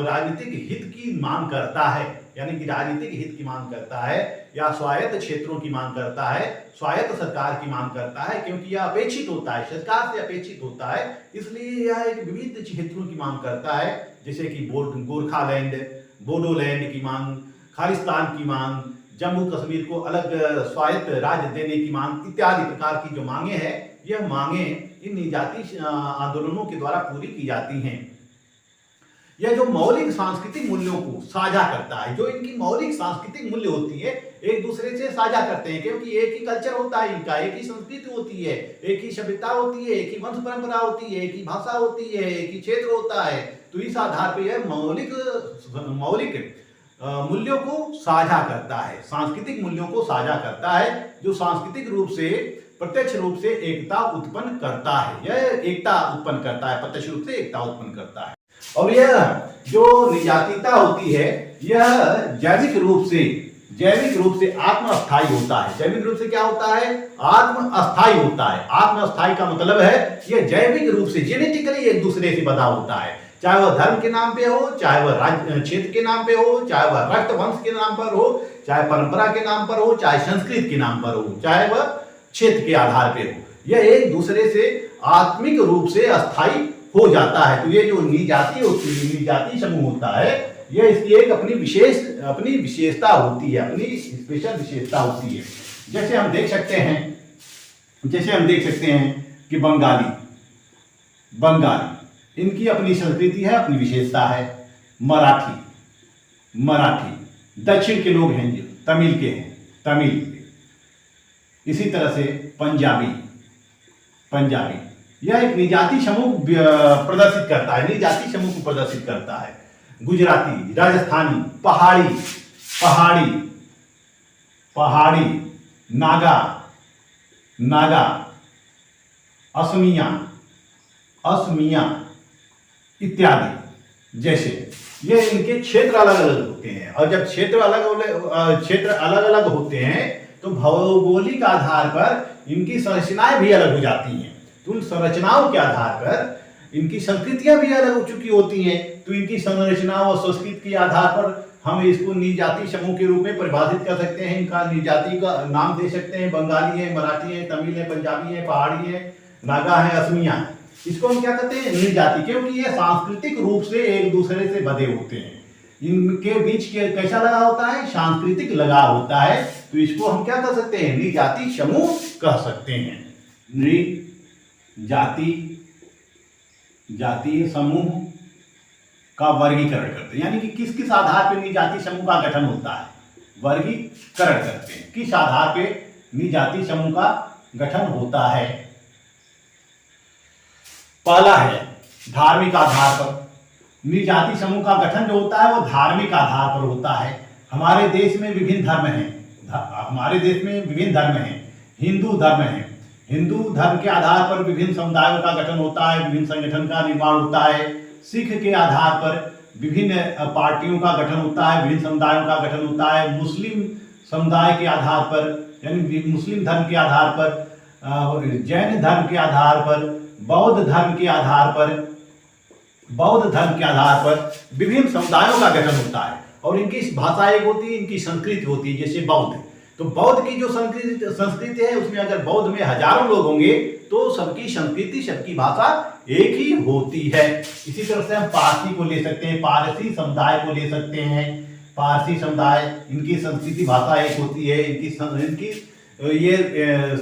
राजनीतिक हित की मांग करता है, यानी कि राजनीतिक हित की मांग करता है या स्वायत्त क्षेत्रों की मांग करता है, स्वायत्त सरकार की मांग करता है, क्योंकि यह अपेक्षित होता है, सरकार से अपेक्षित होता है, इसलिए यह एक विविध क्षेत्रों की मांग करता है, जैसे कि गोरखालैंड, बोडोलैंड की मांग, खालिस्तान की मांग, जम्मू कश्मीर को अलग स्वायत्त राज्य देने की मांग इत्यादि प्रकार की जो मांगे हैं, यह मांगे इन निर्जाति आंदोलनों के द्वारा पूरी की जाती हैं। यह जो मौलिक सांस्कृतिक मूल्यों को साझा करता है, जो इनकी मौलिक सांस्कृतिक मूल्य होती है एक दूसरे से साझा करते हैं, क्योंकि एक ही कल्चर होता है इनका, एक ही संस्कृति होती है, एक ही सभ्यता होती है, एक ही वंश परंपरा होती है, एक ही भाषा होती है, एक ही क्षेत्र होता है। तो इस आधार पर यह मौलिक मूल्यों को साझा करता है, सांस्कृतिक मूल्यों को साझा करता है, जो सांस्कृतिक रूप से प्रत्यक्ष रूप से एकता उत्पन्न करता है। यह एकता उत्पन्न करता है, प्रत्यक्ष रूप से एकता उत्पन्न करता है। और यह जो निर्जातिकता होती है यह जैविक रूप से आत्मअस्थायी होता है। जैविक रूप से क्या होता है? आत्मअस्थायी होता है। आत्मअस्थायी का मतलब है यह जैविक रूप से जेनेटिकली एक दूसरे से बंधा होता है, चाहे वह धर्म के नाम पे हो, चाहे वह राज्य क्षेत्र के नाम पे हो, चाहे वह रक्त वंश के नाम पर हो, चाहे परंपरा के नाम पर हो, चाहे संस्कृति के नाम पर हो, चाहे वह क्षेत्र के आधार पे हो। यह एक दूसरे से आत्मिक रूप से अस्थाई हो जाता है। तो ये जो निजाति होती है, निजाति समूह होता है, यह इसकी एक अपनी विशेषता होती है, अपनी स्पेशल विशेषता होती है। जैसे हम देख सकते हैं कि बंगाली इनकी अपनी संस्कृति है, अपनी विशेषता है। मराठी दक्षिण के लोग हैं, जो तमिल के हैं, तमिल। इसी तरह से पंजाबी यह एक निजाति समूह प्रदर्शित करता है, निजाति समूह को प्रदर्शित करता है। गुजराती, राजस्थानी, पहाड़ी, नागा, असमिया इत्यादि। जैसे ये इनके क्षेत्र अलग अलग होते हैं, और जब क्षेत्र अलग अलग होते हैं तो भौगोलिक आधार पर इनकी संरचनाएं भी अलग हो जाती हैं। तो उन संरचनाओं के आधार पर इनकी संस्कृतियां भी अलग हो चुकी होती हैं। तो इनकी संरचनाओं और संस्कृति के आधार पर हम इसको निजाति समूह के रूप में परिभाषित कर सकते हैं। इनका निजाति का नाम दे सकते हैं, बंगाली है, मराठी है, तमिल है, पंजाबी है, पहाड़ी है, नागा है, असमिया है। इसको हम क्या कहते हैं? निजाति, क्योंकि ये सांस्कृतिक रूप से एक दूसरे से बंधे होते हैं। इनके बीच के कैसा लगाव होता है? सांस्कृतिक लगाव होता है। तो इसको हम क्या कर सकते हैं? निजाति समूह कह सकते हैं। जातीय समूह का वर्गीकरण करते हैं, यानी कि किस किस आधार पर निजाति समूह का गठन होता है, वर्गीकरण करते हैं। किस आधार पे निजाति समूह का गठन होता है? पहला है धार्मिक आधार पर। निजाति समूह का गठन जो होता है वो धार्मिक आधार पर होता है। हमारे देश में विभिन्न धर्म हैं। हिंदू धर्म है। हिंदू धर्म के आधार पर विभिन्न समुदायों का गठन होता है, विभिन्न संगठन का निर्माण होता है। सिख के आधार पर विभिन्न पार्टियों का गठन होता है, विभिन्न समुदायों का गठन होता है। मुस्लिम समुदाय के आधार पर, यानी मुस्लिम धर्म के आधार पर, जैन धर्म के आधार पर, बौद्ध धर्म के आधार पर विभिन्न समुदायों का गठन होता है। और इनकी भाषा एक होती है, इनकी संस्कृति होती है। जैसे बौद्ध, तो बौद्ध की जो संस्कृति है उसमें अगर बौद्ध में हजारों लोग होंगे तो सबकी संस्कृति, सबकी भाषा एक ही होती है। इसी तरह से हम पारसी को ले सकते हैं, पारसी समुदाय को ले सकते हैं। पारसी समुदाय, इनकी संस्कृति, भाषा एक होती है। इनकी ये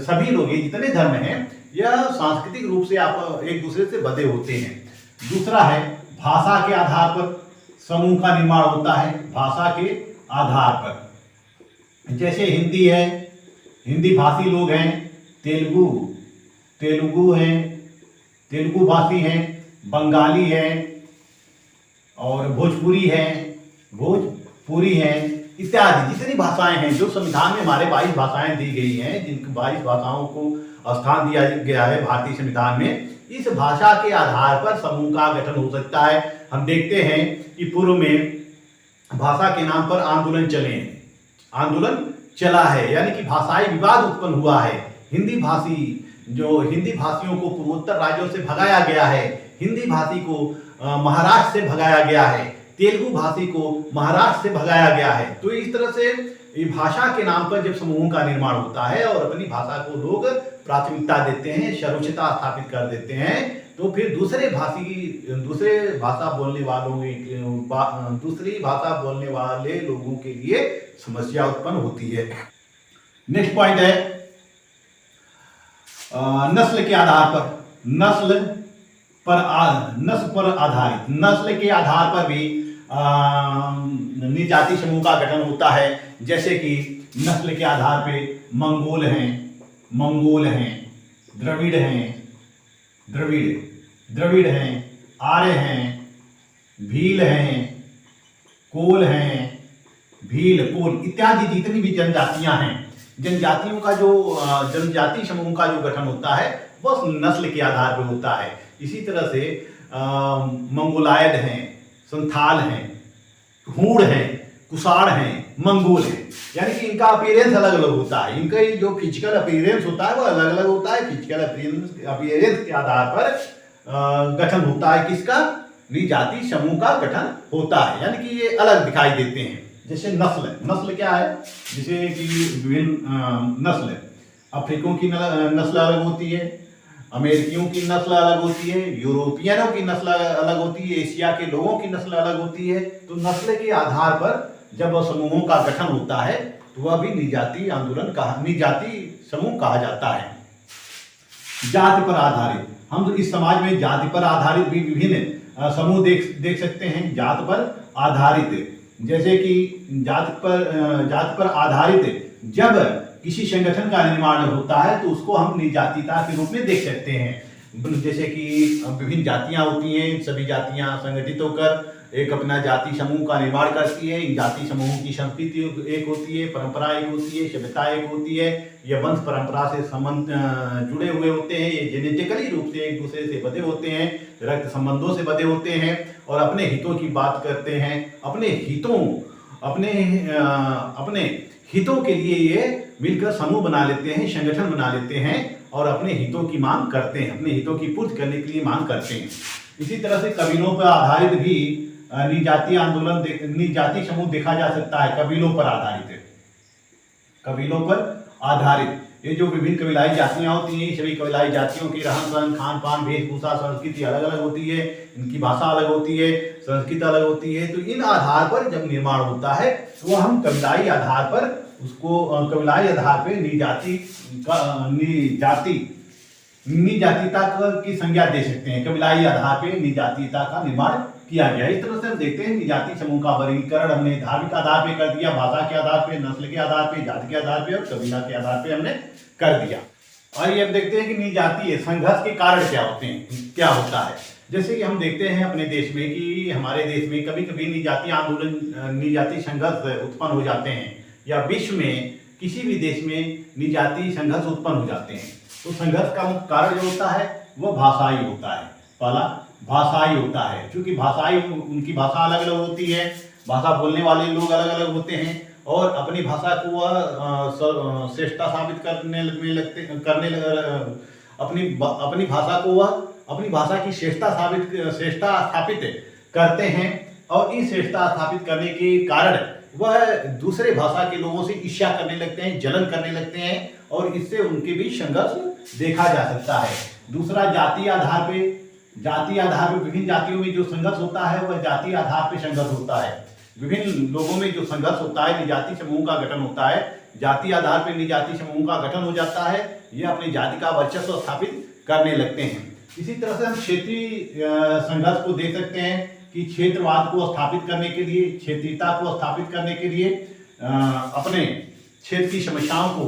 सभी लोग, ये जितने धर्म हैं, यह सांस्कृतिक रूप से आप एक दूसरे से बंधे होते हैं। दूसरा है भाषा के आधार पर समूह का निर्माण होता है। भाषा के आधार पर जैसे हिंदी है, हिंदी भाषी लोग हैं। तेलुगु हैं, तेलुगु भाषी हैं। बंगाली है और भोजपुरी हैं इत्यादि। जितनी भाषाएं हैं जो संविधान में हमारे 22 भाषाएं दी गई हैं, जिन 22 भाषाओं को स्थान दिया गया है भारतीय संविधान में, इस भाषा के आधार पर समूह का गठन हो सकता है। हम देखते हैं कि पूर्व में भाषा के नाम पर आंदोलन चला है, यानी कि भाषाई विवाद उत्पन्न हुआ है। हिंदी भाषियों को पूर्वोत्तर राज्यों से भगाया गया है। हिंदी भाषी को महाराष्ट्र से भगाया गया है। तेलुगु भाषी को महाराष्ट्र से भगाया गया है। तो इस तरह से ये भाषा के नाम पर जब समूहों का निर्माण होता है और अपनी भाषा को लोग प्राथमिकता देते हैं, सर्वोच्चता स्थापित कर देते हैं, तो फिर दूसरी भाषा बोलने वाले लोगों के लिए समस्या उत्पन्न होती है। नेक्स्ट पॉइंट है नस्ल के आधार पर। नस्ल के आधार पर भी निजाति समूह का गठन होता है। जैसे कि नस्ल के आधार पे मंगोल हैं, द्रविड़ हैं, आर्य हैं, भील हैं, कोल इत्यादि जितनी भी जनजातियां हैं, जनजाति समूह का जो गठन होता है वह नस्ल के आधार पर होता है। इसी तरह से मंगोलायड हैं, संथाल हैं, हूण हैं, कुषाण हैं, मंगोल हैं, यानी कि इनका अपीयरेंस अलग अलग होता है। इनका जो फिजिकल अपीयरेंस होता है वो अलग अलग होता है। फिजिकल अपीयरेंस के आधार पर गठन होता है किसका? निजाति समूह का गठन होता है, यानी कि ये अलग दिखाई देते हैं। जैसे नस्ल क्या है? जैसे कि विभिन्न नस्ल, अफ्रीकियों की नस्ल अलग होती है, अमेरिकियों की नस्ल अलग होती है, यूरोपियनों की नस्ल अलग होती है, एशिया के लोगों की नस्ल अलग होती है। तो नस्ल के आधार पर जब समूहों का गठन होता है तो वह भी निजातीय आंदोलन निजातीय समूह कहा जाता है। जाति पर आधारित, हम इस समाज में जाति पर आधारित भी विभिन्न समूह देख सकते हैं। जात पर आधारित, जैसे कि जाति पर आधारित जब किसी संगठन का निर्माण होता है तो उसको हम निजातीयता के रूप में देख सकते हैं। जैसे कि विभिन्न जातियां होती हैं, सभी जातियां संगठित होकर एक अपना जाति समूह का निर्माण करती है। इन जाति समूहों की संस्कृति एक होती है, परंपरा एक होती है, सभ्यता एक होती है। ये वंश परंपरा से संबंध जुड़े हुए होते हैं। ये जेनेटिकली रूप से एक दूसरे से बंधे होते हैं, रक्त संबंधों से बंधे होते हैं और अपने हितों की बात करते हैं। अपने हितों के लिए ये मिलकर समूह बना लेते हैं, संगठन बना लेते हैं और अपने हितों की मांग करते हैं, अपने हितों की पूर्ति करने के लिए मांग करते हैं। इसी तरह से कबीलों पर आधारित भी निजातीय आंदोलन निजातीय समूह देखा जा सकता है। कबीलों पर आधारित, कबीलों पर आधारित ये जो विभिन्न कबीलाई जातियां होती हैं, सभी कबीलाई जातियों की रहन सहन, खान पान, वेशभूषा, संस्कृति अलग अलग होती है, इनकी भाषा अलग होती है, संस्कृति अलग होती है। तो इन आधार पर जब निर्माण होता है तो हम कबीलाई आधार पर उसको कबीलाई आधार पर निजातीयता की संज्ञा दे सकते हैं। कबीलाई आधार पर निजातीयता का निर्माण किया गया। इस तरह से हम देखते हैं निजातीय समूह का वर्गीकरण हमने धार्मिक आधार पे कर दिया, भाषा के आधार पे, नस्ल के आधार पे, जाति के आधार पे और कबीला के आधार पे हमने कर दिया। और ये अब देखते हैं कि निजातीय संघर्ष के कारण क्या होते हैं, क्या होता है। जैसे कि हम देखते हैं अपने देश में कि हमारे देश में कभी कभी निजातीय आंदोलन, निजातीय संघर्ष उत्पन्न हो जाते हैं, या विश्व में किसी भी देश में निजातीय संघर्ष उत्पन्न हो जाते हैं। तो संघर्ष का मुख्य कारण जो होता है वह भाषाई होता है। पहला भाषाई होता है, क्योंकि भाषाई उनकी भाषा अलग अलग होती है, भाषा बोलने वाले लोग अलग अलग होते हैं और अपनी भाषा को वह श्रेष्ठता साबित अपनी भाषा को वह अपनी भाषा की श्रेष्ठता स्थापित करते हैं और इस श्रेष्ठता स्थापित करने के कारण वह दूसरे भाषा के लोगों से ईर्ष्या करने लगते हैं, जलन करने लगते हैं और इससे उनके बीच संघर्ष देखा जा सकता है। दूसरा जातीय आधार पे विभिन्न जातियों में जो संघर्ष होता है वह जातीय आधार पे संघर्ष होता है। विभिन्न लोगों में जो संघर्ष होता है, निजातीय समूह का गठन होता है, जातीय आधार पे निजातीय समूह का गठन हो जाता है, ये अपनी जाति का वर्चस्व स्थापित करने लगते हैं। इसी तरह से हम क्षेत्रीय संघर्ष को देख सकते हैं कि क्षेत्रवाद को स्थापित करने के लिए, क्षेत्रीयता को स्थापित करने के लिए, अपने क्षेत्र की समस्याओं को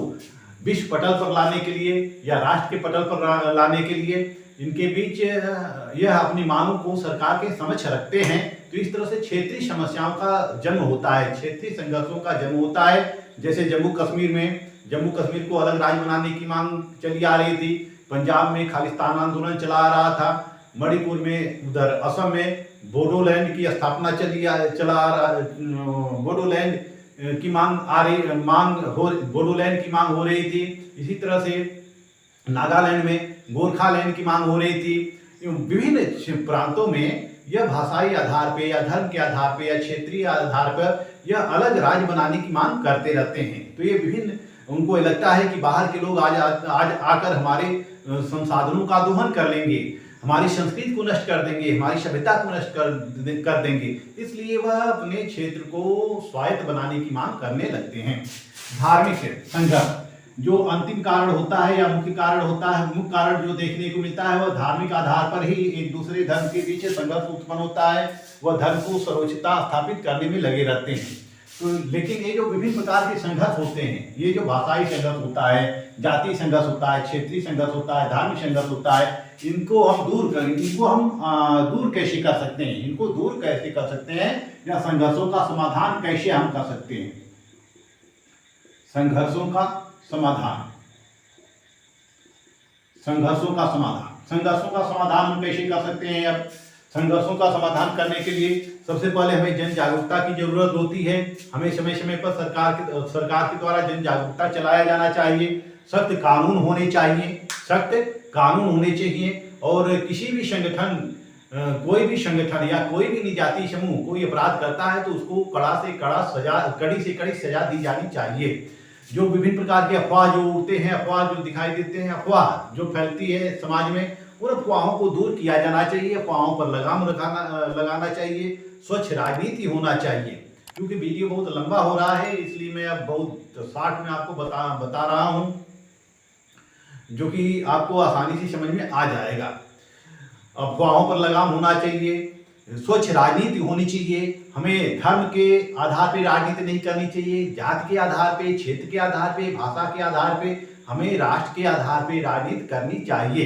विश्व पटल पर लाने के लिए या राष्ट्र के पटल पर लाने के लिए इनके बीच यह अपनी मांगों को सरकार के समक्ष रखते हैं। तो इस तरह से क्षेत्रीय समस्याओं का जन्म होता है, क्षेत्रीय संघर्षों का जन्म होता है। जैसे जम्मू कश्मीर को अलग राज्य बनाने की मांग चली आ रही थी, पंजाब में खालिस्तान आंदोलन चला आ रहा था, मणिपुर में, उधर असम में बोडोलैंड की स्थापना बोडोलैंड की मांग हो रही थी। इसी तरह से नागालैंड में गोरखालैंड की मांग हो रही थी। विभिन्न प्रांतों में यह भाषाई आधार पे या धर्म के आधार पे या क्षेत्रीय आधार पर यह अलग राज्य बनाने की मांग करते रहते हैं। तो ये विभिन्न, उनको लगता है कि बाहर के लोग आज आकर हमारे संसाधनों का दोहन कर लेंगे, हमारी संस्कृति को नष्ट कर देंगे, हमारी सभ्यता को नष्ट कर देंगे, इसलिए वह अपने क्षेत्र को स्वायत्त बनाने की मांग करने लगते हैं। धार्मिक संघर्ष जो अंतिम कारण होता है या मुख्य कारण होता है, मुख्य कारण जो देखने को मिलता है वह धार्मिक आधार पर ही एक दूसरे धर्म के बीच संघर्ष उत्पन्न होता है। वह धर्म को सर्वोच्चता स्थापित करने में लगे रहते हैं। तो लेकिन ये जो विभिन्न प्रकार के संघर्ष होते हैं, ये जो भाषाई संघर्ष होता है, जातीय संघर्ष होता है, क्षेत्रीय संघर्ष होता है, धार्मिक संघर्ष होता है, इनको हम दूर कैसे कर सकते हैं, इनको दूर कैसे कर सकते हैं या संघर्षों का समाधान कैसे हम कर सकते हैं। संघर्षों का समाधान हम कैसे कर सकते हैं। अब संघर्षों का समाधान करने के लिए सबसे पहले हमें जन जागरूकता की जरूरत होती है। हमें समय समय पर सरकार के द्वारा जन जागरूकता चलाया जाना चाहिए। सख्त कानून होने चाहिए और किसी भी संगठन, कोई भी संगठन या कोई भी निजातीय समूह कोई अपराध करता है तो उसको कड़ी से कड़ी सजा दी जानी चाहिए। जो विभिन्न प्रकार की अफवाह जो उड़ते हैं, अफवाह जो दिखाई देते हैं, अफवाह जो फैलती है समाज में, उन अफवाहों को दूर किया जाना चाहिए, अफवाहों पर लगाम लगाना चाहिए, स्वच्छ राजनीति होना चाहिए। क्योंकि वीडियो बहुत लंबा हो रहा है, इसलिए मैं अब बहुत शॉर्ट में आपको बता रहा हूं, जो कि आपको आसानी से समझ में आ जाएगा। अफवाहों पर लगाम होना चाहिए, स्वच्छ राजनीति होनी चाहिए। हमें धर्म के आधार पर राजनीति नहीं करनी चाहिए, जाति के आधार पे, क्षेत्र के आधार पे, भाषा के आधार पे, हमें राष्ट्र के आधार पे राजनीति करनी चाहिए।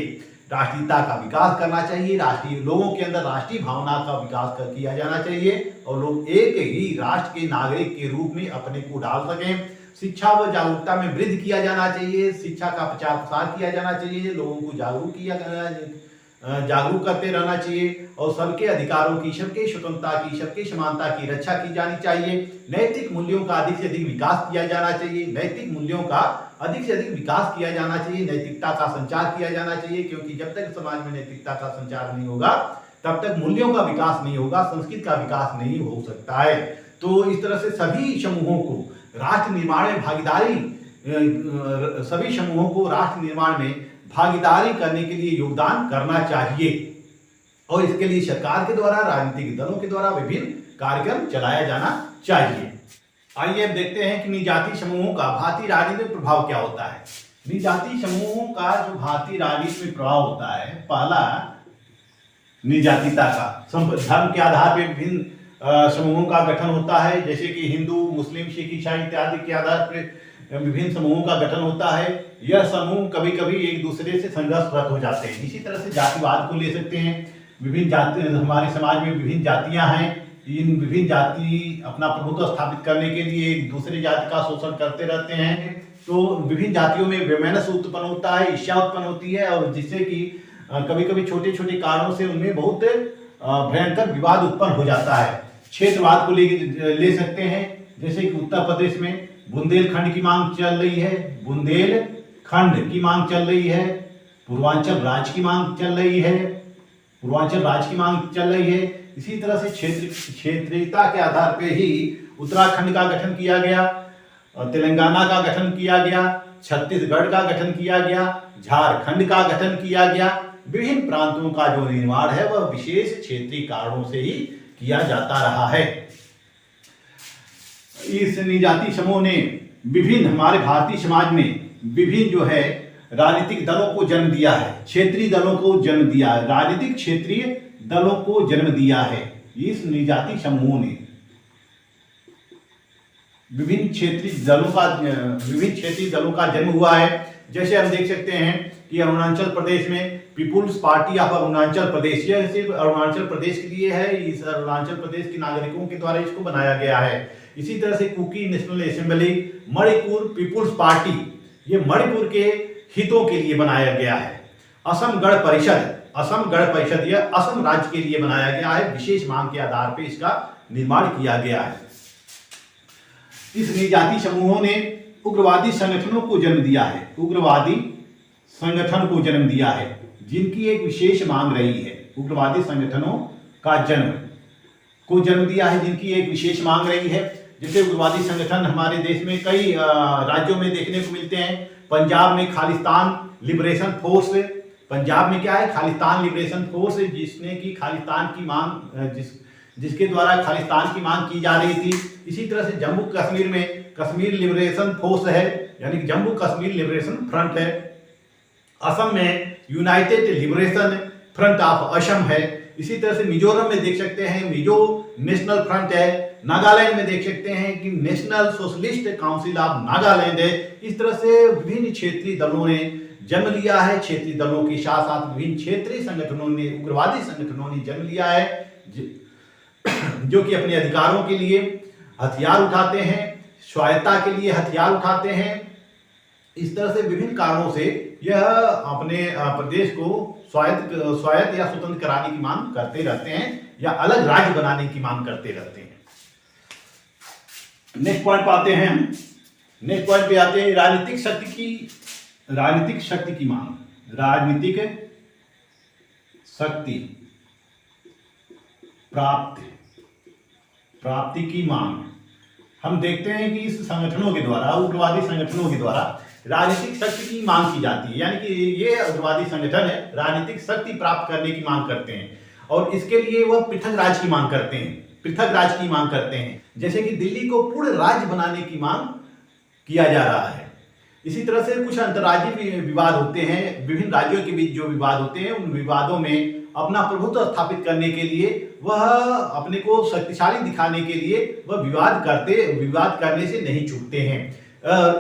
राष्ट्रीयता का विकास करना चाहिए, राष्ट्रीय लोगों के अंदर राष्ट्रीय भावना का विकास किया जाना चाहिए और लोग एक ही राष्ट्र के नागरिक के रूप में अपने को डाल सकें। शिक्षा व जागरूकता में वृद्धि किया जाना चाहिए, शिक्षा का प्रचार प्रसार किया जाना चाहिए, लोगों को जागरूक करते रहना चाहिए और सबके अधिकारों की, सबके स्वतंत्रता की, सबके समानता की रक्षा की जानी चाहिए। नैतिक मूल्यों का अधिक से अधिक विकास किया जाना चाहिए, नैतिक मूल्यों का अधिक से अधिक विकास किया जाना चाहिए, नैतिकता का संचार किया जाना चाहिए। क्योंकि जब तक समाज में नैतिकता का संचार नहीं होगा तब तक मूल्यों का विकास नहीं होगा, संस्कृति का विकास नहीं हो सकता है। तो इस तरह से सभी समूहों को राष्ट्र निर्माण में भागीदारी करने के लिए योगदान करना चाहिए और इसके लिए सरकार के द्वारा, राजनीतिक दलों के द्वारा विभिन्न कार्यक्रम चलाया जाना चाहिए। आइए अब देखते हैं कि निजाति समूहों का भारतीय राजनीति में प्रभाव क्या होता है। निजाति समूहों का जो भारतीय राजनीति में प्रभाव होता है, पहला निजातिता का, धर्म के आधार पर विभिन्न समूहों का गठन होता है, जैसे कि हिंदू, मुस्लिम, सिख, ईसाई इत्यादि के आधार पर विभिन्न समूहों का गठन होता है। यह समूह कभी कभी एक दूसरे से संघर्षरत हो जाते हैं। इसी तरह से जातिवाद को ले सकते हैं। विभिन्न जाति, हमारे समाज में विभिन्न जातियां हैं, इन विभिन्न जाति अपना प्रभुत्व स्थापित करने के लिए एक दूसरे जाति का शोषण करते रहते हैं। तो विभिन्न जातियों में वैमनस्य उत्पन्न होता है, ईर्ष्या उत्पन्न होती है और जिससे कि कभी कभी छोटे छोटे कारणों से उनमें बहुत भयंकर विवाद उत्पन्न हो जाता है। क्षेत्रवाद को ले सकते हैं, जैसे कि उत्तर प्रदेश में बुंदेलखंड की मांग चल रही है, बुंदेलखंड की मांग चल रही है, पूर्वांचल राज्य की मांग चल रही है, इसी तरह से क्षेत्रीयता के आधार पर ही उत्तराखंड का गठन किया गया, तेलंगाना का गठन किया गया, छत्तीसगढ़ का गठन किया गया, झारखंड का गठन किया गया। विभिन्न प्रांतों का जो निर्माण है वह विशेष क्षेत्रीय कारणों से ही किया जाता रहा है। इस निजाति समूह ने विभिन्न, हमारे भारतीय समाज में विभिन्न जो है राजनीतिक दलों को जन्म दिया है, क्षेत्रीय दलों को जन्म दिया है, राजनीतिक क्षेत्रीय दलों को जन्म दिया है। इस निजाति समूह ने विभिन्न क्षेत्रीय दलों का जन्म हुआ है। जैसे हम देख सकते हैं कि अरुणाचल प्रदेश में people's party of Arunachal Pradesh, यह सिर्फ अरुणाचल प्रदेश के लिए है, इस अरुणाचल प्रदेश के नागरिकों के द्वारा इसको बनाया गया है। इसी तरह से Kuki national assembly, Manipur peoples party, ये मणिपुर के हितों के लिए बनाया गया है। असम गण परिषद यह असम राज्य के लिए बनाया गया है, विशेष मांग के आधार पर इसका निर्माण किया गया है। इस निजाति समूहों ने उग्रवादी संगठनों को जन्म दिया है, जिनकी एक विशेष मांग रही है। उग्रवादी संगठनों का जन्म दिया है, जिनकी एक विशेष मांग रही है। जैसे उग्रवादी संगठन हमारे देश में कई राज्यों में देखने को मिलते हैं। पंजाब में खालिस्तान लिबरेशन फोर्स, पंजाब में क्या है, खालिस्तान लिबरेशन फोर्स, जिसने की खालिस्तान की मांग, जिसके द्वारा खालिस्तान की मांग की जा रही थी। इसी तरह से जम्मू कश्मीर में कश्मीर लिबरेशन फोर्स है, यानी कि जम्मू कश्मीर लिबरेशन फ्रंट है। असम में United liberation front of Assam है। इसी तरह से मिजोरम में देख सकते हैं मिजो नेशनल फ्रंट है। नागालैंड में देख सकते हैं कि national socialist council of Nagaland है। इस तरह से विभिन्न क्षेत्रीय दलों ने जन्म लिया है। क्षेत्रीय दलों के साथ साथ विभिन्न क्षेत्रीय संगठनों ने, उग्रवादी संगठनों ने जन्म लिया है, जो कि अपने अधिकारों के लिए हथियार उठाते हैं, स्वायत्ता के लिए हथियार उठाते हैं। इस तरह से विभिन्न कारणों से यह अपने प्रदेश को स्वायत्त या स्वतंत्र कराने की मांग करते रहते हैं या अलग राज्य बनाने की मांग करते रहते हैं। नेक्स्ट पॉइंट पे आते हैं राजनीतिक शक्ति की मांग। राजनीतिक शक्ति प्राप्ति की मांग। हम देखते हैं कि इस संगठनों के द्वारा, उग्रवादी संगठनों के द्वारा राजनीतिक शक्ति की मांग की जाती है। यानी कि ये उग्रवादी संगठन है, राजनीतिक शक्ति प्राप्त करने की मांग करते हैं और इसके लिए वह पृथक राज्य की मांग करते हैं, पृथक राज्य की मांग करते हैं। जैसे कि दिल्ली को पूर्ण राज्य बनाने की मांग किया जा रहा है। इसी तरह से कुछ अंतर्राज्यीय विवाद होते हैं, विभिन्न राज्यों के बीच जो विवाद होते हैं, उन विवादों में अपना प्रभुत्व स्थापित करने के लिए, वह अपने को शक्तिशाली दिखाने के लिए वह विवाद करने से नहीं चूकते हैं।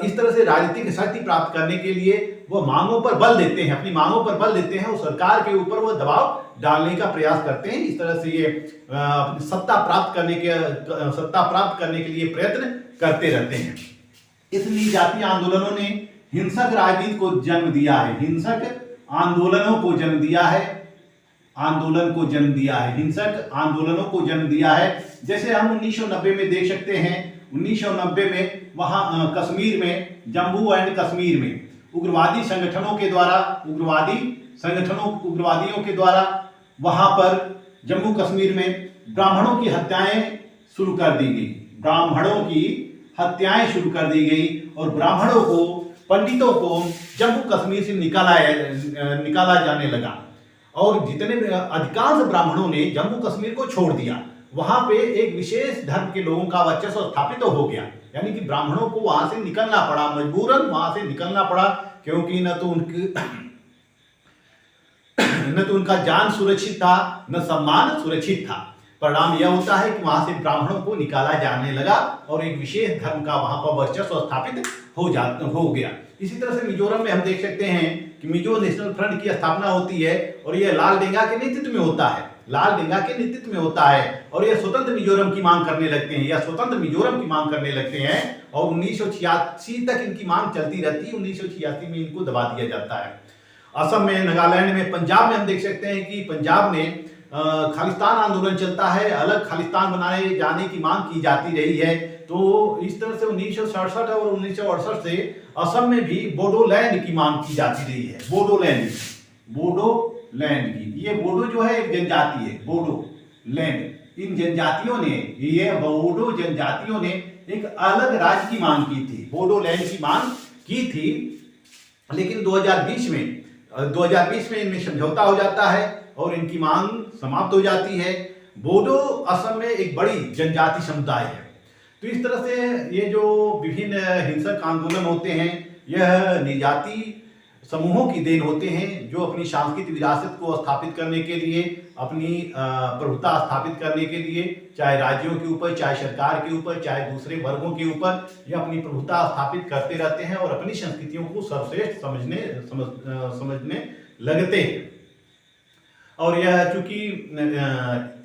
इस तरह से राजनीतिक शक्ति प्राप्त करने के लिए वह मांगों पर बल देते हैं, अपनी मांगों पर बल देते हैं और सरकार के ऊपर वह दबाव डालने का प्रयास करते हैं। इस तरह से ये सत्ता प्राप्त करने के लिए प्रयत्न करते रहते हैं। इस जातीय आंदोलनों ने हिंसक राजनीति को जन्म दिया है, हिंसक आंदोलनों को जन्म दिया है, हिंसक आंदोलनों को जन्म दिया है। जैसे हम 1990 में देख सकते हैं, 1990 में वहां कश्मीर में, जम्मू एंड कश्मीर में उग्रवादियों के द्वारा वहां पर जम्मू कश्मीर में ब्राह्मणों की हत्याएं शुरू कर दी गई और ब्राह्मणों को, पंडितों को जम्मू कश्मीर से निकाला जाने लगा और जितने अधिकांश ब्राह्मणों ने जम्मू कश्मीर को छोड़ दिया। वहां पे एक विशेष धर्म के लोगों का वर्चस्व स्थापित हो गया, यानी कि ब्राह्मणों को वहां से निकलना पड़ा, मजबूरन वहां से निकलना पड़ा, क्योंकि न तो उनका जान सुरक्षित था, न सम्मान सुरक्षित था। परिणाम यह होता है कि वहां से ब्राह्मणों को निकाला जाने लगा और एक विशेष धर्म का वहां पर वर्चस्व स्थापित हो गया। इसी तरह से मिजोरम में हम देख सकते हैं कि मिजो नेशनल फ्रंट की स्थापना होती है और यह लाल डेंगा के नेतृत्व में होता है, और यह स्वतंत्र मिजोरम की मांग करने लगते हैं, और 1986 तक इनकी मांग चलती रहती है। 1986 में इनको दबा दिया जाता है। असम में, नागालैंड में, पंजाब में हम देख सकते हैं कि पंजाब में खालिस्तान आंदोलन चलता है, अलग खालिस्तान बनाए जाने की मांग की जाती रही है। तो इस तरह से 1967 और 1968 से असम में भी बोडोलैंड की मांग की जाती रही है। बोडोलैंड की, ये बोडो जो है एक जनजाति है, बोडोलैंड। इन जनजातियों ने, ये बोडो जनजातियों ने एक अलग राज्य की मांग की थी, बोडोलैंड की मांग की थी, लेकिन 2020 में इनमें समझौता हो जाता है और इनकी मांग समाप्त हो जाती है। बोडो असम में एक बड़ी जनजाति समुदाय है। तो इस तरह से ये जो विभिन्न हिंसक आंदोलन होते हैं, यह निजाति समूहों की देन होते हैं, जो अपनी सांस्कृतिक विरासत को स्थापित करने के लिए, अपनी प्रभुता स्थापित करने के लिए, चाहे राज्यों के ऊपर, चाहे सरकार के ऊपर, चाहे दूसरे वर्गों के ऊपर, यह अपनी प्रभुता स्थापित करते रहते हैं और अपनी संस्कृतियों को सर्वश्रेष्ठ समझने लगते हैं। और यह चूंकि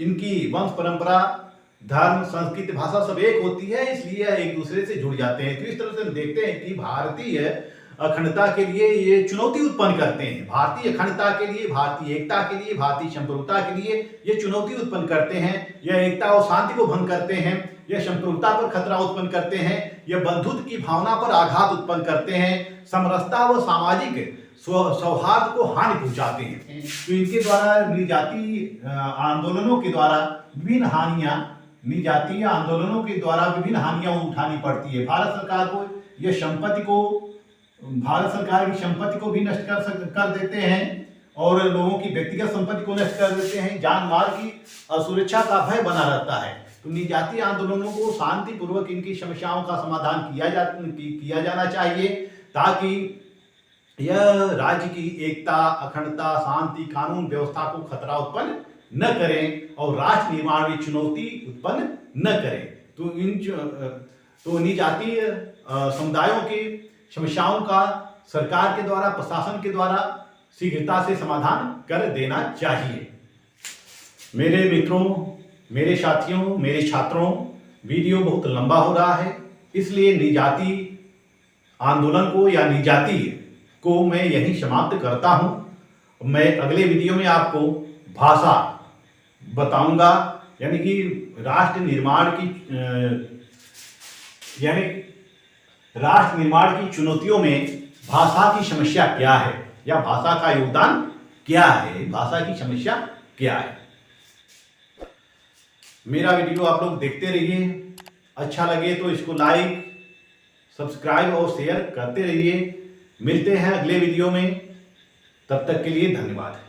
इनकी वंश परंपरा, धर्म, संस्कृति, भाषा सब एक होती है, इसलिए एक दूसरे से जुड़ जाते हैं। तो इस तरह से हम देखते हैं कि भारतीय अखंडता के लिए ये चुनौती उत्पन्न करते हैं, भारतीय अखंडता के लिए, भारतीय एकता के लिए, भारतीय संप्रभुता के लिए ये चुनौती उत्पन्न करते हैं। यह एकता और शांति को भंग करते हैं, यह संप्रभुता पर खतरा उत्पन्न करते हैं, यह बंधुत्व की भावना पर आघात उत्पन्न करते हैं, समरसता व सामाजिक सौहार्द को हानि पहुंचाते हैं। तो इनके द्वारा जातीय आंदोलनों के द्वारा विभिन्न हानियां उठानी पड़ती है। भारत सरकार की संपत्ति को भी नष्ट कर देते हैं और लोगों की व्यक्तिगत संपत्ति को नष्ट कर देते हैं। जान माल की असुरक्षा का भय बना रहता है। तो निजातीय आंदोलनों को शांतिपूर्वक इनकी समस्याओं का समाधान किया जाना चाहिए, ताकि यह राज्य की एकता, अखंडता, शांति, कानून व्यवस्था को खतरा उत्पन्न न करें और राष्ट्र निर्माण में चुनौती उत्पन्न न करें। तो निजातीय समुदायों की समस्याओं का सरकार के द्वारा, प्रशासन के द्वारा शीघ्रता से समाधान कर देना चाहिए। मेरे मित्रों, मेरे साथियों, मेरे छात्रों, वीडियो बहुत लंबा हो रहा है, इसलिए निजाती आंदोलन को या निजाती को मैं यहीं समाप्त करता हूं। मैं अगले वीडियो में आपको भाषा बताऊंगा, यानी कि राष्ट्र निर्माण की चुनौतियों में भाषा की समस्या क्या है या भाषा का योगदान क्या है, भाषा की समस्या क्या है। मेरा वीडियो आप लोग देखते रहिए अच्छा लगे तो इसको लाइक, सब्सक्राइब और शेयर करते रहिए। मिलते हैं अगले वीडियो में, तब तक के लिए धन्यवाद।